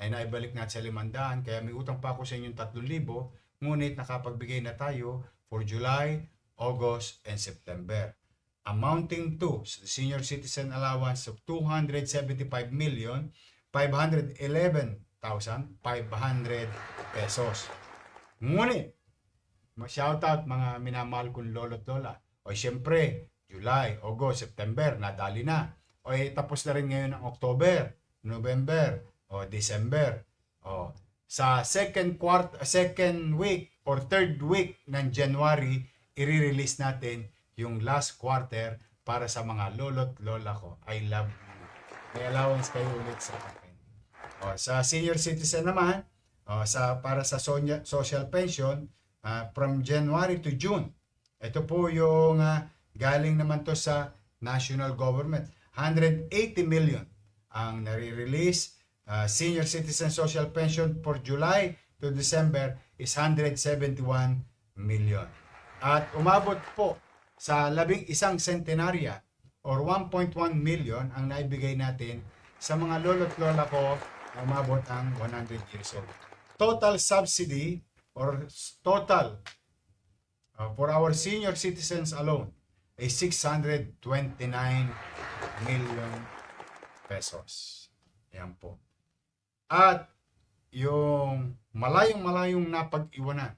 ay naibalik natin sa 500, kaya may utang pa ako sa inyong 3,000, ngunit nakapagbigay na tayo for July, August, and September, amounting to senior citizen allowance of 275,511,500 pesos. Ngunit, shoutout mga minamahal kong lolo't lola. O siyempre, July, August, September, nadali na. O tapos na rin ngayon ang October, November, o December. O sa second week or third week ng January, i-release natin yung last quarter para sa mga lolo't lola ko. I love you. May allowance kayo ulit sa akin. O, sa senior citizen naman, para sa social pension, from January to June. Ito po yung galing naman to sa national government. 180 million ang nare-release senior citizen social pension for July to December is 171 million. At umabot po sa 11 centenarya or 1.1 million ang naibigay natin sa mga lolo't lola ko na umabot ang 100 years old. Total subsidy or total for our senior citizens alone ay 629 million pesos. Ayan po. At yung malayong napag-iwanan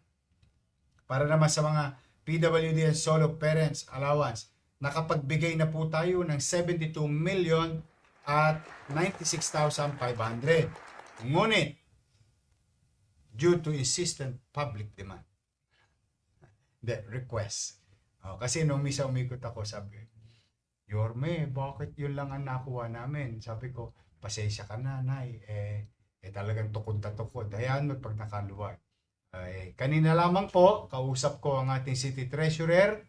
para naman sa mga PWD and solo parents allowance, nakapagbigay na po tayo ng 72 million at 96,500. Ngunit, due to insistent public demand, request. Kasi nung misa umikot ako, sabi, Yorme, bakit yun lang ang nakuha namin? Sabi ko, pasensya ka na, Nay. Talagang tukod na tukod. Hayaan mo pag nakaluwag. Kanina lamang po, kausap ko ang ating City Treasurer.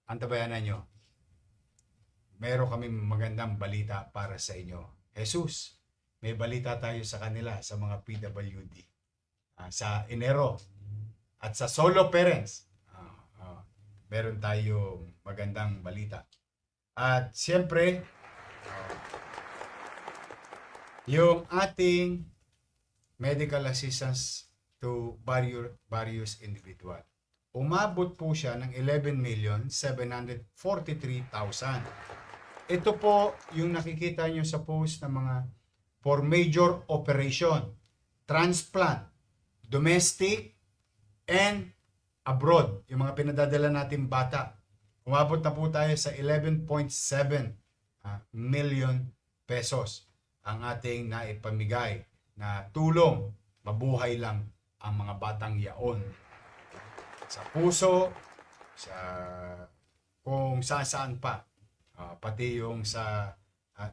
Antabayanan nyo. Meron kami magandang balita para sa inyo. Jesus, may balita tayo sa kanila, sa mga PWD. Sa Enero. At sa solo parents. Meron tayong magandang balita. At siyempre, yung ating medical assistance to various individual. Umabot po siya ng 11,743,000. Ito po yung nakikita nyo sa post ng mga for major operation, transplant, domestic, and abroad. Yung mga pinadadala natin bata. Umabot na po tayo sa 11.7 million pesos ang ating naipamigay na tulong. Mabuhay lang ang mga batang yaon. Sa puso, sa kung saan pa. Pati yung sa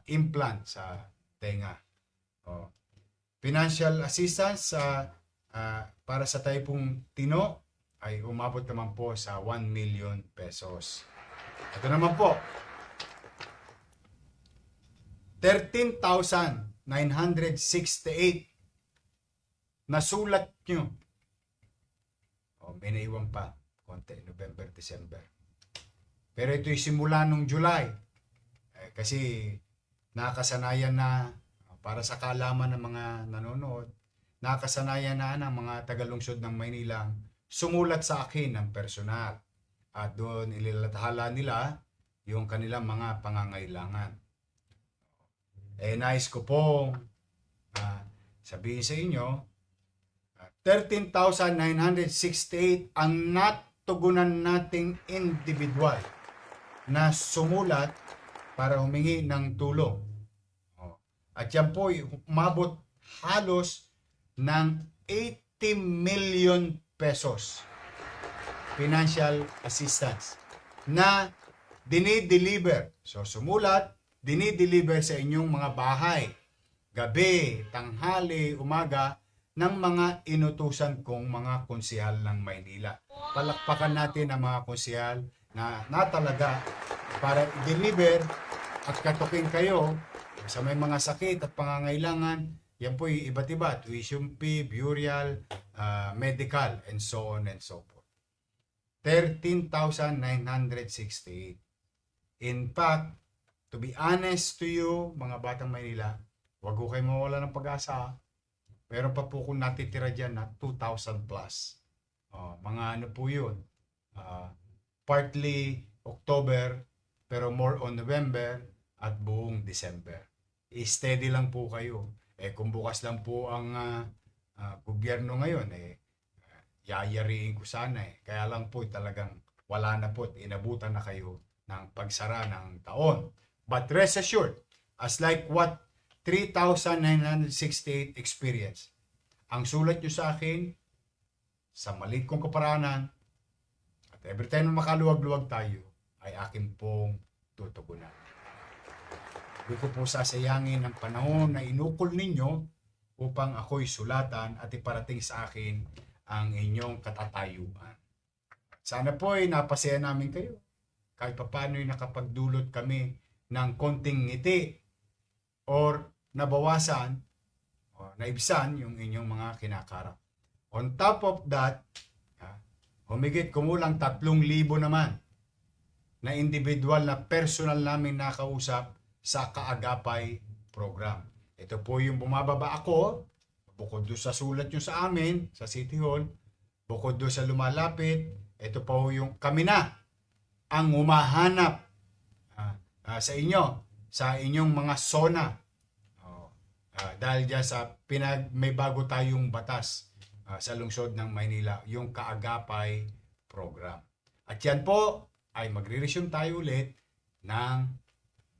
implant sa tenga. Financial assistance para sa Taipong Tino ay umabot naman po sa 1 million pesos. Ito naman po, 13,968 nasulat nyo. May naiwan pa konti, November, December. Pero ito'y simula nung July. Kasi nakasanayan na para sa kaalaman ng mga nanonood, nakasanayan na ng mga tagalungsod ng Maynila sumulat sa akin ng personal. At doon ililathala nila yung kanilang mga pangangailangan. Nais ko pong sabihin sa inyo, 13,968 ang natugunan nating individual na sumulat para humingi ng tulong. At yan po umabot halos ng 80 million pesos financial assistance na dinideliver. So sumulat, dinideliver sa inyong mga bahay, gabi, tanghali, umaga, ng mga inutusan kong mga konsehal ng Maynila. Palakpakan natin ang mga konsehal na talaga para i-deliver at katukin kayo sa may mga sakit at pangangailangan. Yan po yung iba't iba, tuition fee, burial, medical, and so on and so forth. 13,968. In fact, to be honest to you, mga batang Maynila, wag ko kayo mawala ng pag-asa. Pero pa po kung natitira dyan na 2,000 plus. Mga ano po yun. Partly October, pero more on November at buong December. I-steady lang po kayo. Kung bukas lang po ang gobyerno ngayon, yayariin ko sana. Kaya lang po talagang wala na po. Inabutan na kayo ng pagsara ng taon. But rest assured, as like what 3,968 experience. Ang sulat nyo sa akin, sa maliit kong kaparanan, at every time na makaluwag-luwag tayo, ay akin pong tutugunan. Hindi ko po sasayangin ang panahon na inukol ninyo upang ako'y sulatan at iparating sa akin ang inyong katatayuan. Sana po ay napasaya namin kayo. Kahit paano ay nakapagdulot kami ng konting ngiti or nabawasan o naibsan yung inyong mga kinakarap. On top of that, humigit kumulang 3,000 naman na individual na personal namin nakausap sa Kaagapay program. Ito po yung bumababa ako, bukod doon sa sulat nyo sa amin, sa City Hall, bukod doon sa lumalapit, ito po yung kami na ang humahanap sa inyo, sa inyong mga zona. Dahil dyan sa may bago tayong batas sa lungsod ng Maynila, yung Kaagapay program. At yan po ay magre-resume tayo ulit ng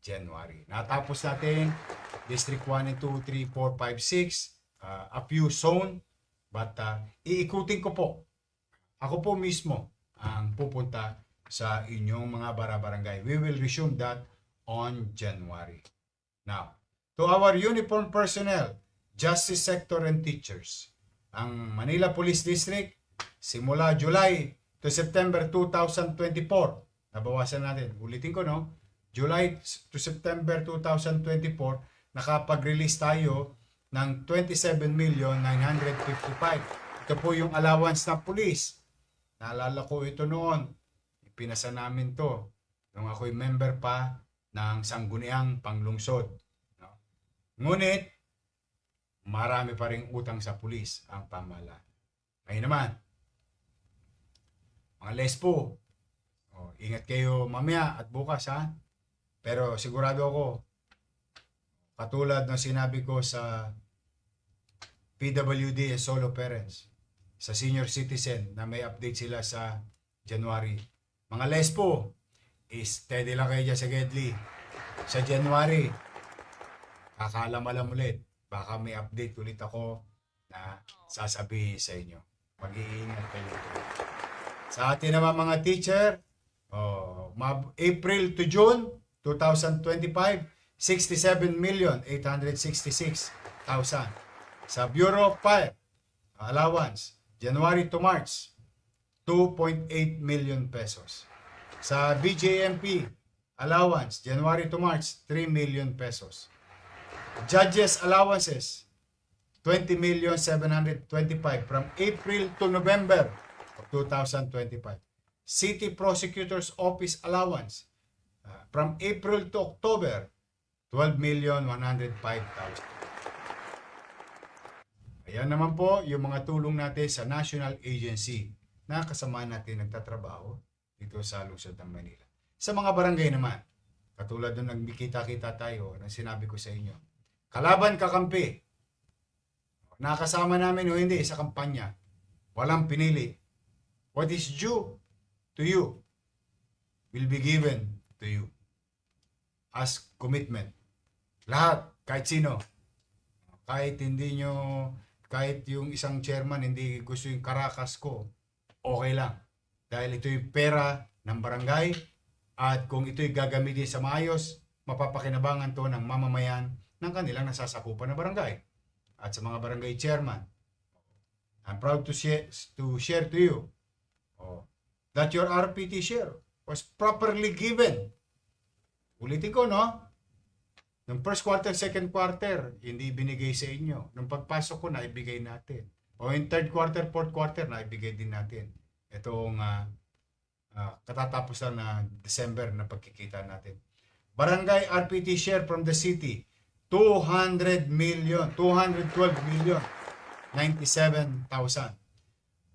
January. Natapos natin District 1 and 2, 3, 4, 5, 6, a few zone, but iikutin ko po. Ako po mismo ang pupunta sa inyong mga bara-barangay. We will resume that on January. Now, to our uniformed personnel, justice sector and teachers, ang Manila Police District, simula July to September 2024, nabawasan natin, ulitin ko no, July to September 2024, nakapag-release tayo ng 27,955,000. Ito po yung allowance ng police. Naalala ko ito noon, pinasa namin to nung ako'y member pa ng Sangguniang Panglungsod. No? Ngunit, marami pa ring utang sa pulis ang pamahalaan. Ngayon naman, mga lespo, ingat kayo mamaya at bukas ha. Pero sigurado ako, katulad ng sinabi ko sa PWD and solo parents, sa senior citizen na may update sila sa January. Mga lespo, steady lang kayo dyan sa Gedli. Sa January, kakaalam-alam ulit. Baka may update ulit ako na sasabihin sa inyo. Mag-iingat kayo. Sa atin naman mga teacher, April to June 2025, 67,866,000. Sa Bureau of Fire allowance, January to March, 2.8 million pesos. Sa BJMP allowance, January to March, 3 million pesos. Judges allowances, 20,725,000 from April to November of 2025. City Prosecutor's Office allowance from April to October, 12,105,000. Ayan naman po yung mga tulong natin sa national agency na kasama natin nagtatrabaho dito sa lungsod ng Manila. Sa mga barangay naman, katulad nung nagkita-kita tayo na sinabi ko sa inyo, kalaban kakampi, nakasama namin o hindi sa kampanya, walang pinili. What is due to you will be given to you as commitment. Lahat, kahit sino, kahit hindi nyo, kahit yung isang chairman hindi gusto yung karakas ko, okay lang. Dahil ito yung pera ng barangay at kung ito'y gagamitin sa maayos, mapapakinabangan to ng mamamayan ng kanilang nasasakupan na barangay. At sa mga barangay chairman, I'm proud to share to you that your RPT share was properly given. Ulitin ko, no? Nung first quarter, second quarter, hindi binigay sa inyo. Nung pagpasok ko, naibigay natin. O in third quarter, fourth quarter, naibigay din natin. Itong katatapos lang na December na pagkikita natin. Barangay RPT share from the city, 212 million, 97,000.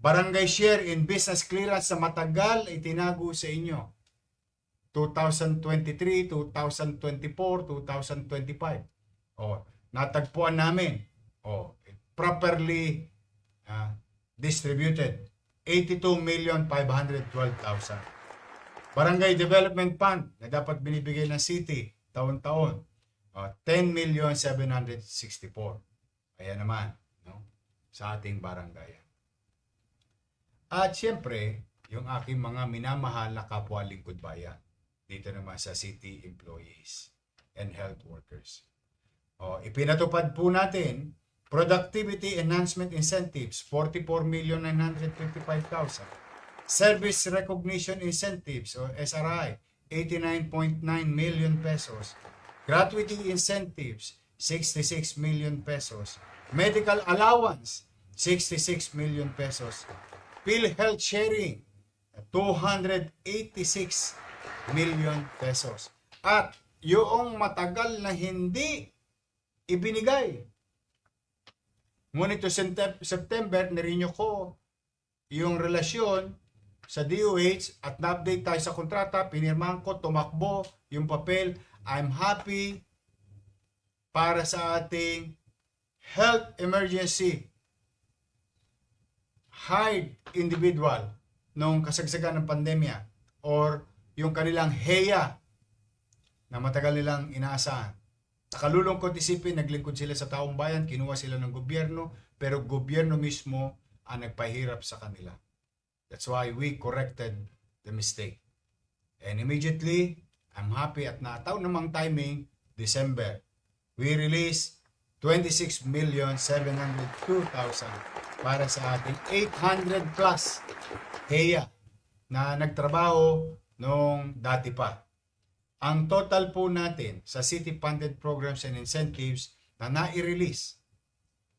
Barangay share in business clearance sa matagal itinago sa inyo. 2023, 2024, 2025. Natagpuan namin. Properly distributed. 82,512,000. Barangay Development Fund na dapat binibigay ng city taon-taon. 10,764. Ayan naman, no? Sa ating barangay. At siyempre, yung aking mga minamahal na kapwa lingkod bayan. Dito naman sa city employees and health workers. Ipinatupad po natin Productivity Enhancement Incentives, 44,955,000. Service Recognition Incentives o SRI, 89.9 million pesos. Gratuity Incentives, 66 million pesos. Medical allowance, 66 million pesos. PhilHealth sharing, 286 million pesos. At yung matagal na hindi ibinigay. Ngunit to September, nirenew ko yung relasyon sa DOH at na-update tayo sa kontrata, pinirmahan ko, tumakbo yung papel. I'm happy para sa ating health emergency hired individual nung kasagsagan ng pandemya or yung kanilang HEA na matagal nilang inaasahan. Nakalulungkot isipin, naglingkod sila sa taong bayan, kinuha sila ng gobyerno, pero gobyerno mismo ang nagpahirap sa kanila. That's why we corrected the mistake. And immediately, I'm happy at nataw namang timing, December. We released 26,702,000 para sa ating 800 plus HEA na nagtrabaho nung dati pa. Ang total po natin sa city-funded programs and incentives na nai-release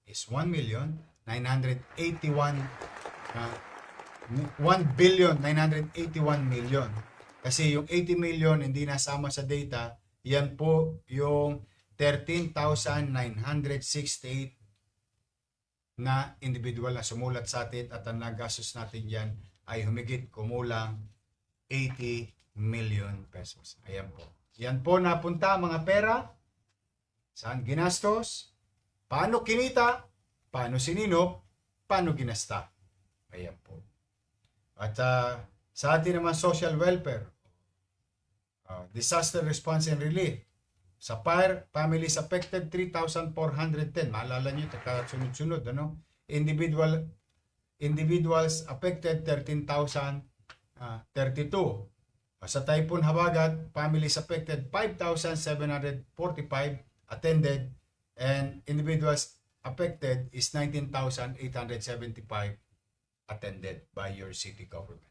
is 1,981,000,000. Kasi yung 80 million hindi nasama sa data, yan po yung 13,968 na individual na sumulat sa atin at ang nagastos natin yan ay humigit kumulang 80 million pesos. Ayan po. Yan po napunta mga pera. Saan ginastos? Paano kinita? Paano sinino? Paano ginasta? Ayan po. At sa atin naman social welfare, disaster response and relief. Sa fire, families affected 3,410. Maalala nyo, sunod-sunod, ano? Individuals affected 13,032. Sa Typhoon Habagat, families affected 5,745 attended and individuals affected is 19,875 attended by your city government.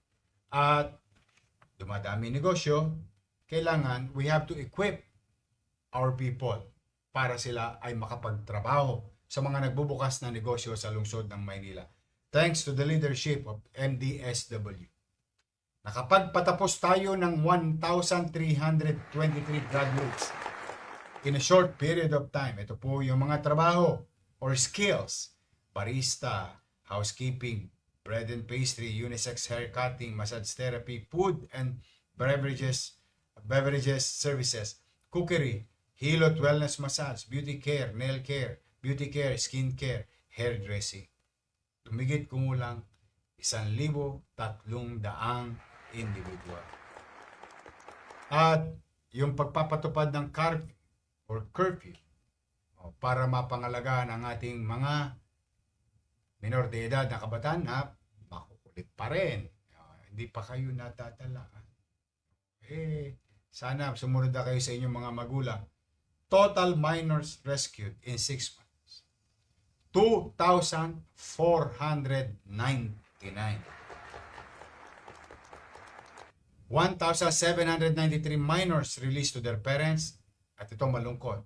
At dumadami negosyo, kailangan we have to equip our people para sila ay makapagtrabaho sa mga nagbubukas na negosyo sa lungsod ng Maynila. Thanks to the leadership of MDSW. Nakapagpatapos tayo ng 1,323 graduates in a short period of time. Ito po yung mga trabaho or skills: barista, housekeeping, bread and pastry, unisex hair cutting, massage therapy, food and beverages services, cookery, hilot wellness massage, beauty care, nail care, beauty care, skin care, hairdressing. Tumigit kumulang 1,300 individual. At yung pagpapatupad ng curfew para mapangalagaan ang ating mga minor de edad na kabataan na makukulit pa rin. Hindi pa kayo natatala. Sana sumunod na kayo sa inyong mga magulang. Total minors rescued in 6 months. 2,499. 1,793 minors released to their parents. At ito malungkot.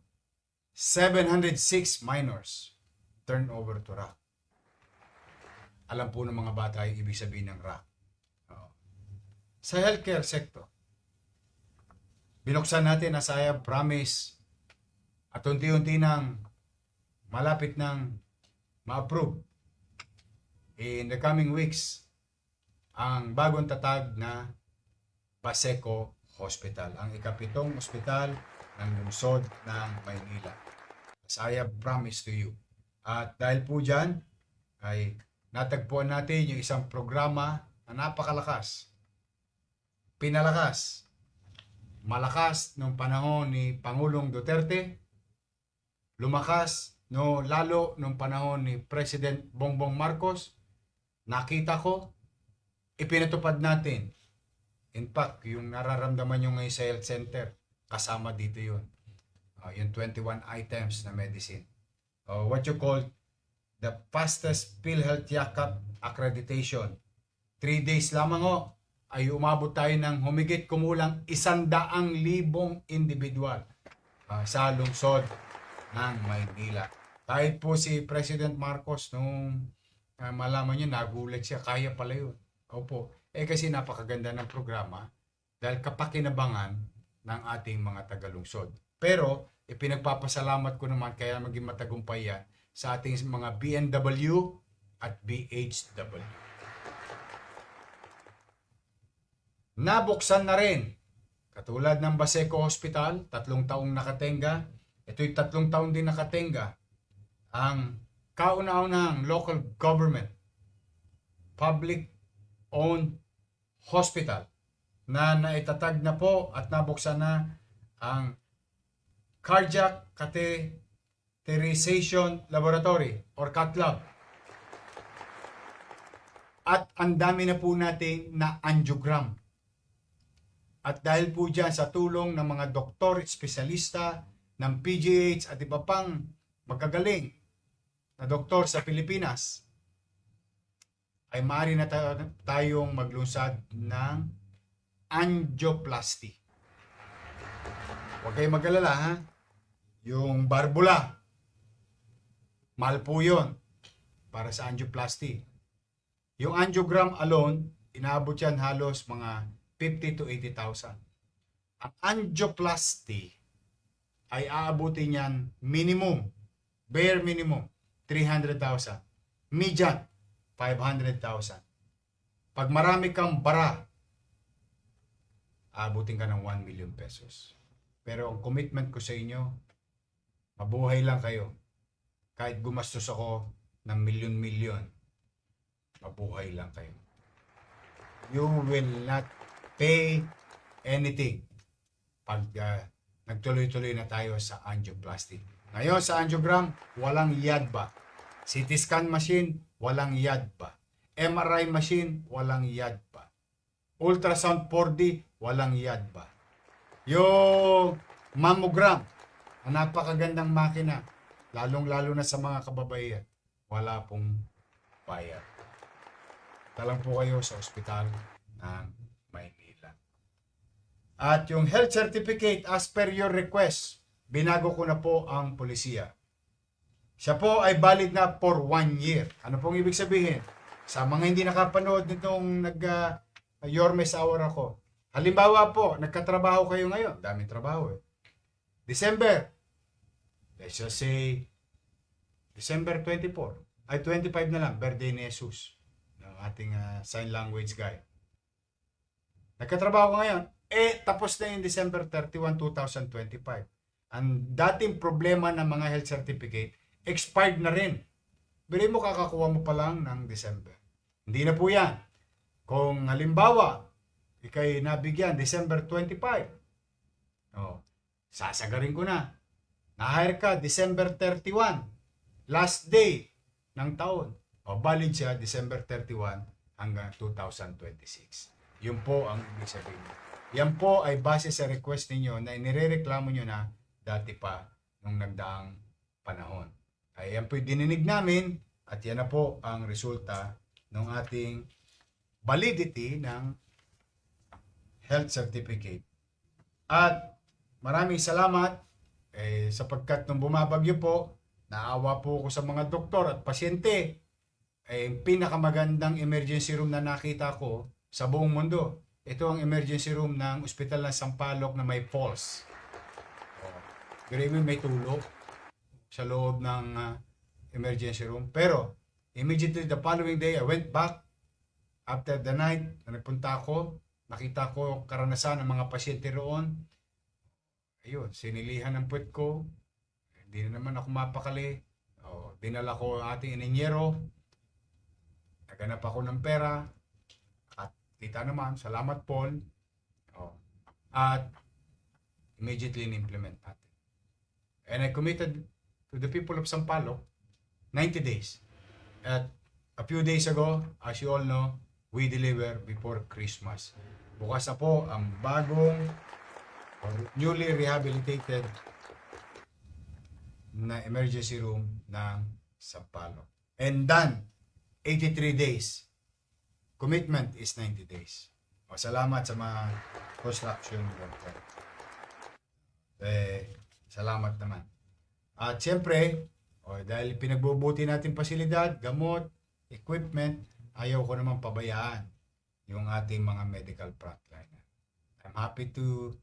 706 minors turned over to RAC. Alam po ng mga bata yung ibig sabihin ng RAC. Sa healthcare sector, binuksan natin na saya promise at unti-unti nang malapit nang ma-approve in the coming weeks ang bagong tatag na Paseco Hospital, ang ikapitong ospital ng lungsod ng Maynila. As I have promised to you. At dahil po dyan, ay natagpuan natin yung isang programa na napakalakas. Pinalakas. Malakas nung panahon ni Pangulong Duterte. Lumakas lalo nung panahon ni President Bongbong Marcos. Nakita ko, ipinatupad natin. In fact, yung nararamdaman nyo ngayon sa health center, kasama dito yun. Yung 21 items na medicine. What you call the fastest PhilHealth Yakap accreditation. 3 days lamang ay umabot tayo ng humigit kumulang 100,000 individual sa lungsod ng Maynila. Kahit po si President Marcos nung malaman niya, nagulat siya, kaya pala yun. Opo. Kasi napakaganda ng programa dahil kapakinabangan ng ating mga tagalungsod. Pero, ipinagpapasalamat ko naman kaya maging matagumpay yan sa ating mga BNW at BHW. Nabuksan na rin, katulad ng Baseco Hospital, 3 taong nakatenga. Ito'y 3 taon din nakatenga. Ang kauna-unahang local government, public-owned hospital na naitatag na po at nabuksan na ang Cardiac Catheterization Laboratory or CATLAB. At ang dami na po natin na angiogram. At dahil po dyan sa tulong ng mga doktor, espesyalista ng PGH at iba pang magagaling na doktor sa Pilipinas, ay maaari na tayong maglunsad ng angioplasty. Huwag kayong mag-alala, ha? Yung barbula, mahal po yun para sa angioplasty. Yung angiogram alone, inaabot yan halos mga 50 to 80,000. Ang angioplasty ay aabutin yan minimum, bare minimum, 300,000. Median, 500,000. Pag marami kang bara, aabutin ka ng 1 million pesos. Pero ang commitment ko sa inyo, mabuhay lang kayo. Kahit gumastos ako ng milyon-milyon, mabuhay lang kayo. You will not pay anything pag nagtuloy-tuloy na tayo sa angioplasty. Ngayon sa angiogram, walang yadba. CT scan machine, walang yadba. MRI machine, walang yadba. Ultrasound 4D, walang yadba. Yung mammogram, ang napakagandang makina, lalong-lalo na sa mga kababaihan, wala pong bayad. Talang po kayo sa ospital ng Maynila. At yung health certificate as per your request, binago ko na po ang polisiya. Siya po ay valid na for 1 year. Ano pong ibig sabihin? Sa mga hindi nakapanood nitong Yormes Hour ako, halimbawa po, nagkatrabaho kayo ngayon, daming trabaho December, let's just say, December 24, ay 25 na lang, birthday ni Jesus, ng ating sign language guy. Nagkatrabaho ko ngayon, tapos na yung December 31, 2025. Ang dating problema ng mga health certificate, expired na rin. Bili mo, kakakuha mo pa lang ng December. Hindi na po yan. Kung halimbawa, ikay nabigyan December 25, sasagarin ko na. Na-hire ka December 31, last day ng taon. Valid siya December 31 hanggang 2026. Yun po ang ibig sabihin. Yan po ay base sa request ninyo na inirereklamo nyo na dati pa nung nagdaang panahon. Ay yan po dininig namin at yan na po ang resulta ng ating validity ng health certificate. At maraming salamat sapagkat nung bumabagyo po, naawa po ako sa mga doktor at pasyente. Pinakamagandang emergency room na nakita ko sa buong mundo. Ito ang emergency room ng Ospital ng Sampaloc na may falls. May tulo sa loob ng emergency room. Pero, immediately the following day, I went back. After the night, na nagpunta ako, nakita ko karanasan ng mga pasyente roon. Ayun, sinilihan ng puwet ko. Hindi na naman ako mapakali. Dinala ko ang ating ininyero. Naganap ako ng pera. At kita naman, salamat Paul. At immediately in-implement natin. And I committed to the people of Sampaloc 90 days. At a few days ago, as you all know, we deliver before Christmas. Bukas na po ang bagong or newly rehabilitated na emergency room ng Sampaloc. And done, 83 days. Commitment is 90 days. Salamat sa mga construction worker. Salamat naman. At siyempre, dahil pinagbubuti natin pasilidad, gamot, equipment, ayaw ko naman pabayaan yung ating mga medical frontliner. I'm happy to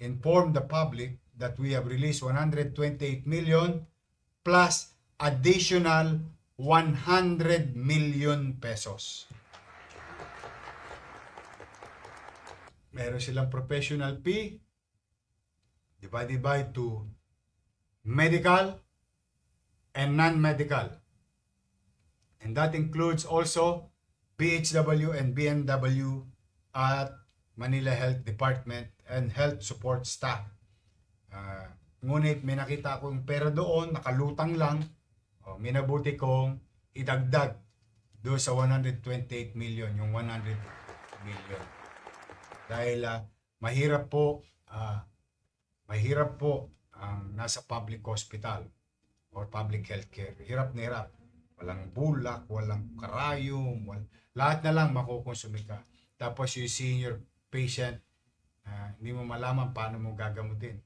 inform the public that we have released 128 million plus additional 100 million pesos. Meron silang professional fee divided by 2 medical and non-medical. And that includes also BHW and BNW at Manila Health Department and Health Support Staff. Ngunit may nakita akong pera doon, nakalutang lang. Minabuti kong idagdag doon sa 128 million, yung 100 million. Dahil mahirap po ang nasa public hospital or public healthcare. Hirap na hirap. Walang bulak, walang karayom, lahat na lang makukonsumi ka. Tapos yung senior patient, hindi mo malaman paano mo gagamutin.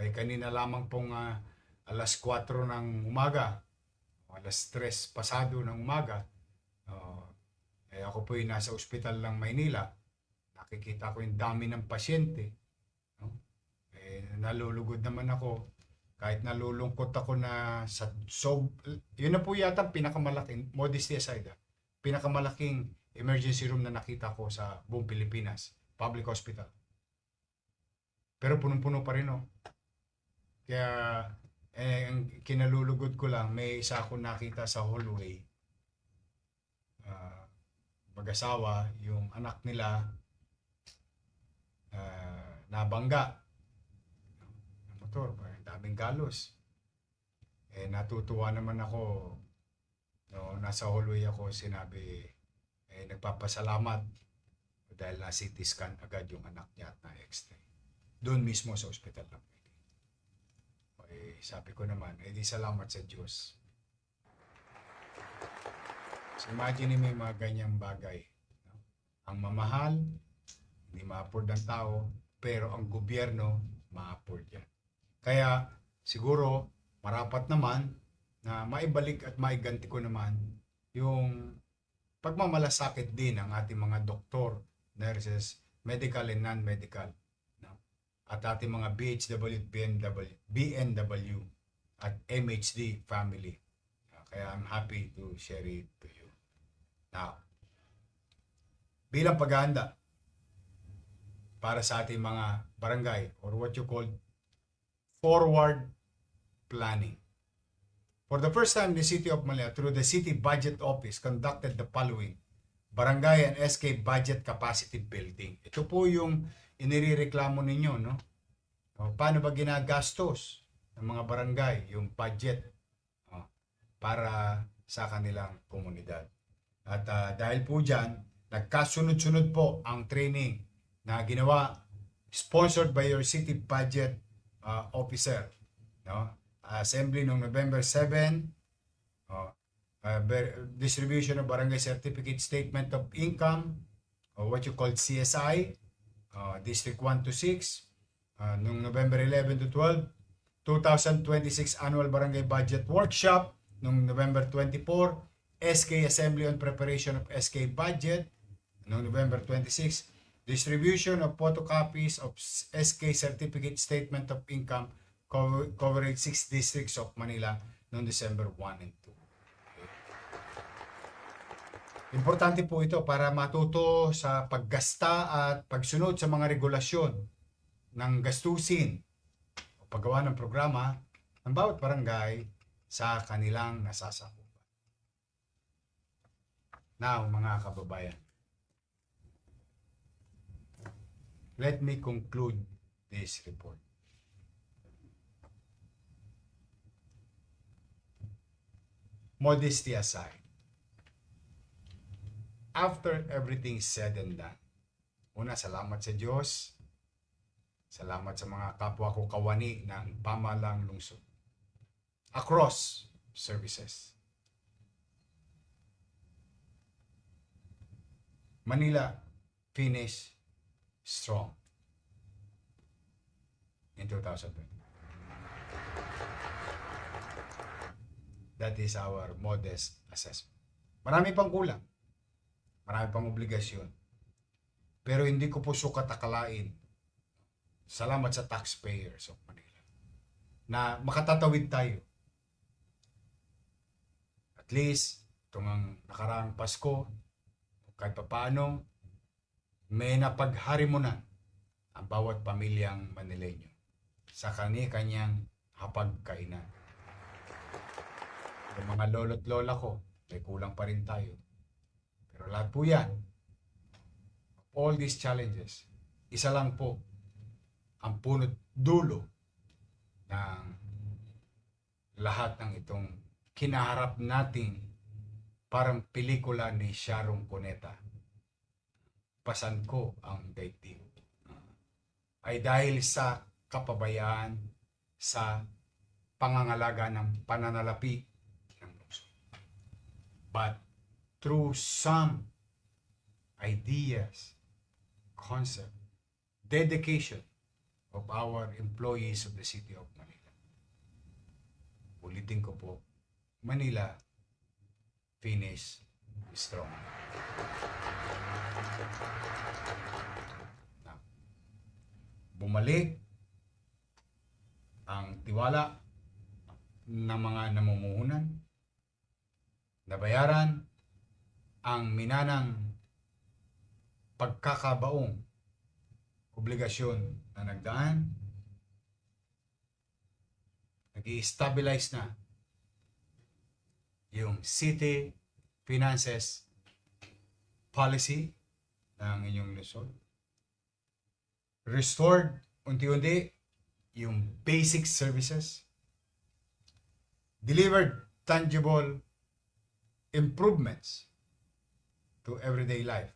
Ay kanina lamang pong alas 4 ng umaga, alas 3 pasado ng umaga, ako po yung nasa ospital ng Maynila. Nakikita ko yung dami ng pasyente. Nalulugod naman ako. Kahit nalulungkot ako na yun na po yata pinakamalaking, modesty aside, pinakamalaking emergency room na nakita ko sa buong Pilipinas, public hospital. Pero punong-puno pa rin, Kaya, ang kinalulugod ko lang, may isa ako nakita sa hallway. Mag-asawa, yung anak nila, nabangga. Motor, daming galos. Natutuwa naman ako. Nasa hallway ako, sinabi, nagpapasalamat dahil na CT scan agad yung anak niya at na X-ray. Doon mismo sa ospital lang. Sabi ko naman, di salamat sa Diyos. So imagine may mga ganyang bagay. Ang mamahal, hindi ma-afford ng tao, pero ang gobyerno, ma-afford yan. Kaya siguro marapat naman na maibalik at maiganti ko naman yung pagmamalasakit din ng ating mga doktor, nurses, medical and non-medical, at ating mga BHW, BNW at MHD family. Kaya I'm happy to share it to you. Now, bilang paghahanda para sa ating mga barangay or what you call forward planning. For the first time, the City of Manila, through the City Budget Office, conducted the following: Barangay and SK Budget Capacity Building. Ito po yung inireklamo ninyo, Paano ba ginagastos ng mga barangay yung budget para sa kanilang komunidad? At dahil po dyan, nagkasunod-sunod po ang training na ginawa, sponsored by your City Budget Officer. Assembly noong November 7, distribution of Barangay Certificate Statement of Income, or what you call CSI, District 1 to 6, noong November 11 to 12, 2026 Annual Barangay Budget Workshop, noong November 24, SK Assembly on Preparation of SK Budget, noong November 26, distribution of photocopies of SK Certificate Statement of Income covering 6 districts of Manila noong December 1 and 2. Importante po ito para matuto sa paggasta at pagsunod sa mga regulasyon ng gastusin o paggawa ng programa ng bawat barangay sa kanilang nasasakupan. Now, mga kababayan, let me conclude this report. Modesty aside, after everything is said and done, una, salamat sa Diyos. Salamat sa mga kapwa ko kawani ng pamahalang lungsod. Across services. Manila finished strong in 2020. That is our modest assessment. Marami pang kulang. Marami pang obligasyon. Pero hindi ko po sukat akalain, salamat sa taxpayers of Manila, na makatatawid tayo. At least, itong ang nakaraang Pasko, kahit papaano, may napagharimunan ang bawat pamilyang Manileño sa kanyang hapagkainan. Yung mga lolo't lola ko, may kulang pa rin tayo. Pero lahat po yan, all these challenges, isa lang po ang punot dulo ng lahat ng itong kinaharap nating parang pelikula ni Sharon Cuneta. Pasan ko ang daigdig. Ay dahil sa kapabayaan sa pangangalaga ng pananalapi ng lungsod. But through some ideas, concept, dedication of our employees of the City of Manila. Ulitin ko po, Manila finish strong. Now, bumalik ang tiwala ng mga namumuhunan, nabayaran ang minanang pagkakabaong obligasyon na nagdaan, nag-i-stabilize na yung city finances policy ng inyong lungsod. Restored unti-unti yung basic services. Delivered tangible improvements to everyday life.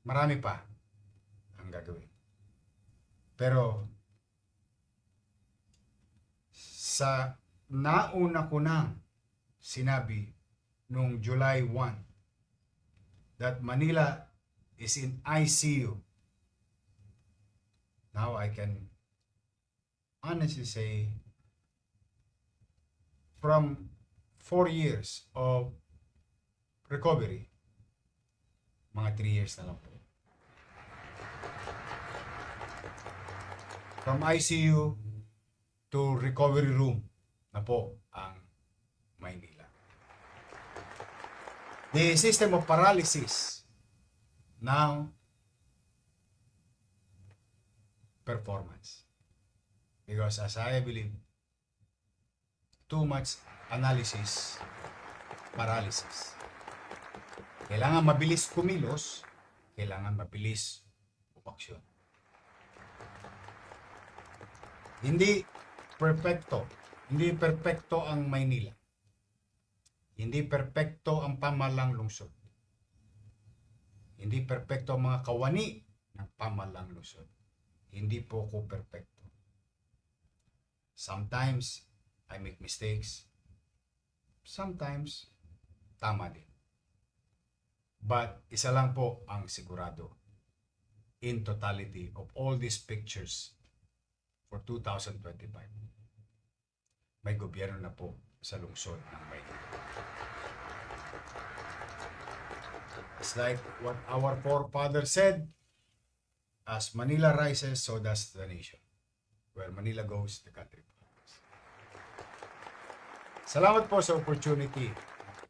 Marami pa ang gagawin. Pero sa nauna ko nang sinabi noong July 1 that Manila is in ICU. Now I can honestly say from 4 years of recovery, mga 3 years na lang po. From ICU to recovery room na po ang Maynila. The system of paralysis now performance. Because as I believe, too much analysis, paralysis. Kailangan mabilis kumilos, kailangan mabilis umaksyon. Hindi perpekto ang Maynila. Hindi perpekto ang pamalang lungsod. Hindi perpekto ang mga kawani ng pamalang lungsod. Hindi po ko perpekto. Sometimes, I make mistakes. Sometimes, tama din. But, isa lang po ang sigurado. In totality of all these pictures for 2025, may gobyerno na po sa lungsod ng Maynila. It's like what our forefather said, as Manila rises, so does the nation. Where Manila goes, the country follows. Salamat po sa opportunity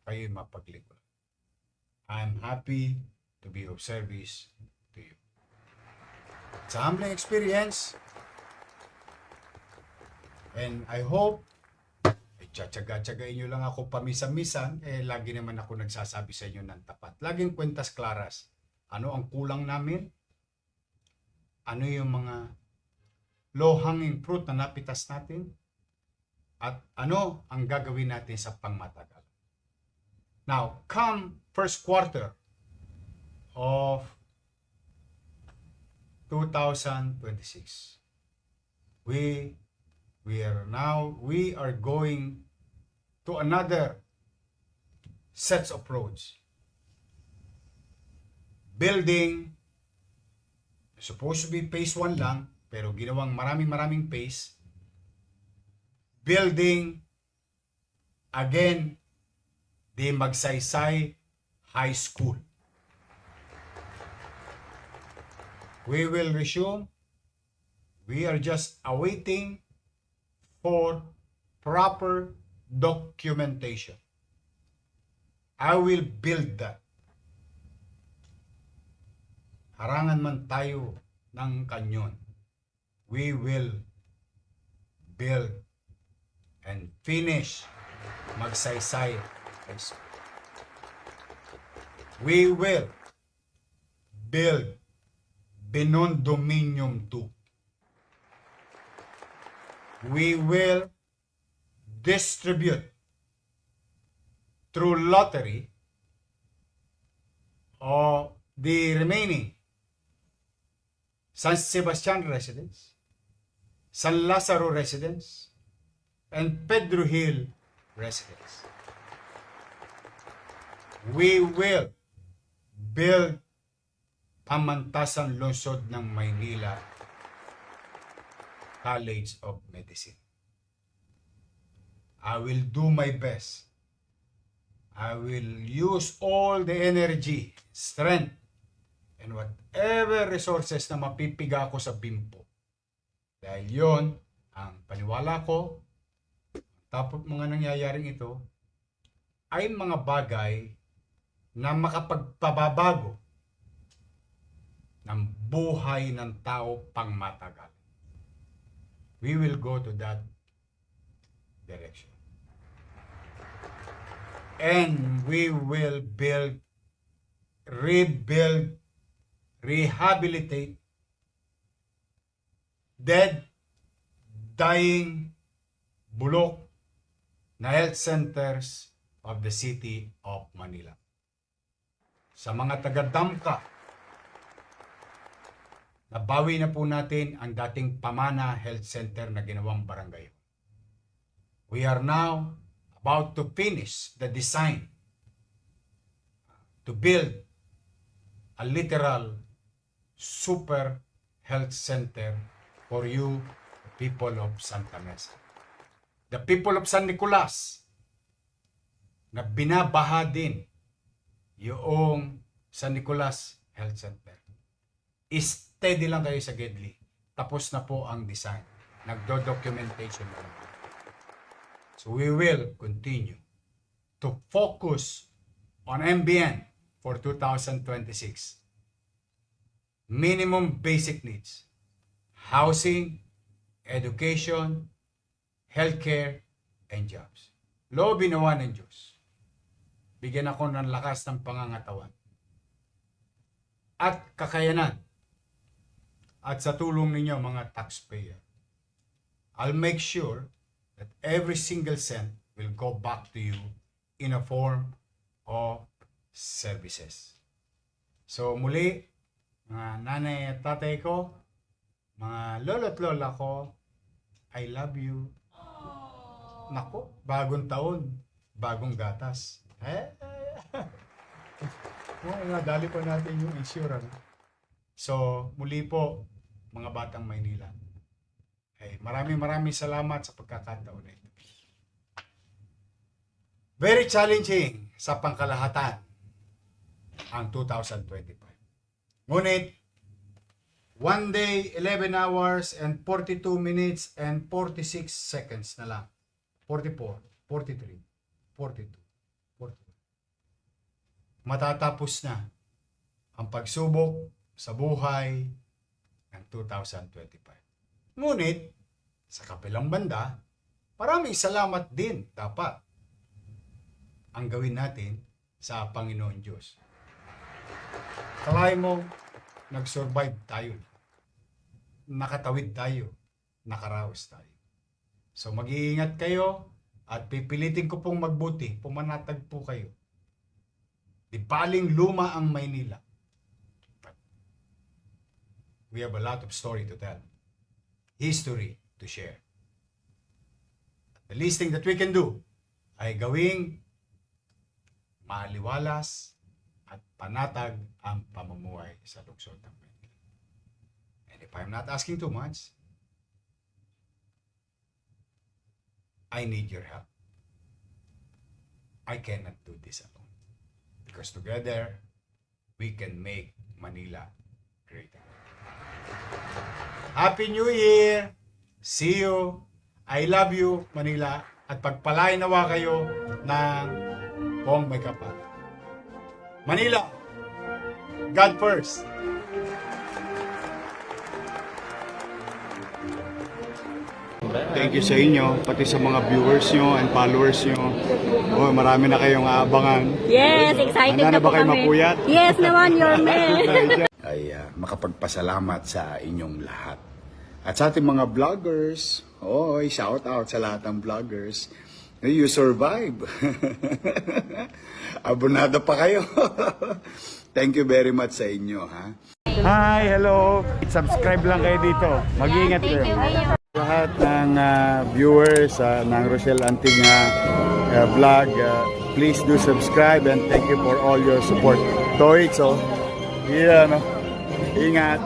kayo mapaglingkod. I'm happy to be of service to you. It's a humbling experience, and I hope tiyatsaga-tsagain nyo lang ako pamisa-misan, lagi naman ako nagsasabi sa inyo ng tapat. Laging kwentas klaras. Ano ang kulang namin? Ano yung mga low-hanging fruit na napitas natin? At ano ang gagawin natin sa pangmatagal? Now, come first quarter of 2026, we are going to another sets of roads. Building, supposed to be phase 1 lang, pero ginawang maraming phase. Building again the Magsaysay High School. We will resume. We are just awaiting for proper documentation. I will build that. Harangan man tayo ng kanyon, we will build and finish Magsaysay High School. We will build Binondominium 2. We will distribute through lottery of the remaining San Sebastian residents, San Lazaro residents, and Pedro Hill residents. We will build Pamantasan Lungsod ng Maynila College of Medicine. I will do my best. I will use all the energy, strength, and whatever resources na mapipiga ko sa bimpo. Dahil yon ang paniwala ko, tapos mga nangyayaring ito, ay mga bagay na makapagpababago ng buhay ng tao pangmatagal. We will go to that direction. And we will build, rebuild, rehabilitate dead, dying, bulok na health centers of the city of Manila. Sa mga taga-Damka, nabawi na po natin ang dating Pamana Health Center na ginawang barangay. We are now about to finish the design to build a literal super health center for you, people of Santa Mesa. The people of San Nicolas, na binabaha din yung San Nicolas Health Center. Steady lang kayo sa Gedli. Tapos na po ang design. Nagdo-documentation na lang. So we will continue to focus on MBN for 2026. Minimum basic needs. Housing, education, healthcare, and jobs. Loobin nawa ng Diyos. Bigyan ako ng lakas ng pangangatawan at kakayanan at sa tulong ninyo mga taxpayer. I'll make sure that every single cent will go back to you in a form of services. So muli, mga nanay at tatay ko, mga lolo't lola ko, I love you. Nako, bagong taon, bagong gatas. Dali pa natin yung insurance. So, muli po, mga batang Maynila. Maraming salamat sa pagkakataon na ito. Very challenging sa pangkalahatan ang 2025. Ngunit, 1 day, 11 hours, and 42 minutes, and 46 seconds na lang. 44, 43, 42, 41. Matatapos na ang pagsubok sa buhay ng 2025. Ngunit, sa kabilang banda, maraming salamat din dapat ang gawin natin sa Panginoon Diyos. Kalay mo, nag-survive tayo. Nakatawid tayo. Nakaraos tayo. So mag-iingat kayo at pipilitin ko pong magbuti. Pumanatag po kayo. Di baling luma ang Maynila. But we have a lot of story to tell. History to share. The least thing that we can do ay gawing maaliwalas at panatag ang pamumuhay sa lungsod ng Maynila. And if I'm not asking too much, I need your help. I cannot do this alone. Because together, we can make Manila great again. Happy New Year! See you! I love you, Manila. At pagpalain nawa kayo ng buong may kapal. Manila! God first! Thank you sa inyo, pati sa mga viewers nyo and followers nyo. Oh, marami na kayong aabangan. Yes, excited Handa na po ba kayo kami. mapuyat? Yes naman, your man. Ay makapagpasalamat sa inyong lahat. At sa ating mga vloggers, shout out sa lahat ng vloggers. You survive. Abonado pa kayo. Thank you very much sa inyo, ha? Hi, hello. Subscribe lang kayo dito. Mag-iingat kayo. Lahat ng viewers ng Rochelle Anting vlog, please do subscribe and thank you for all your support. Toits, yeah, no? Ingat.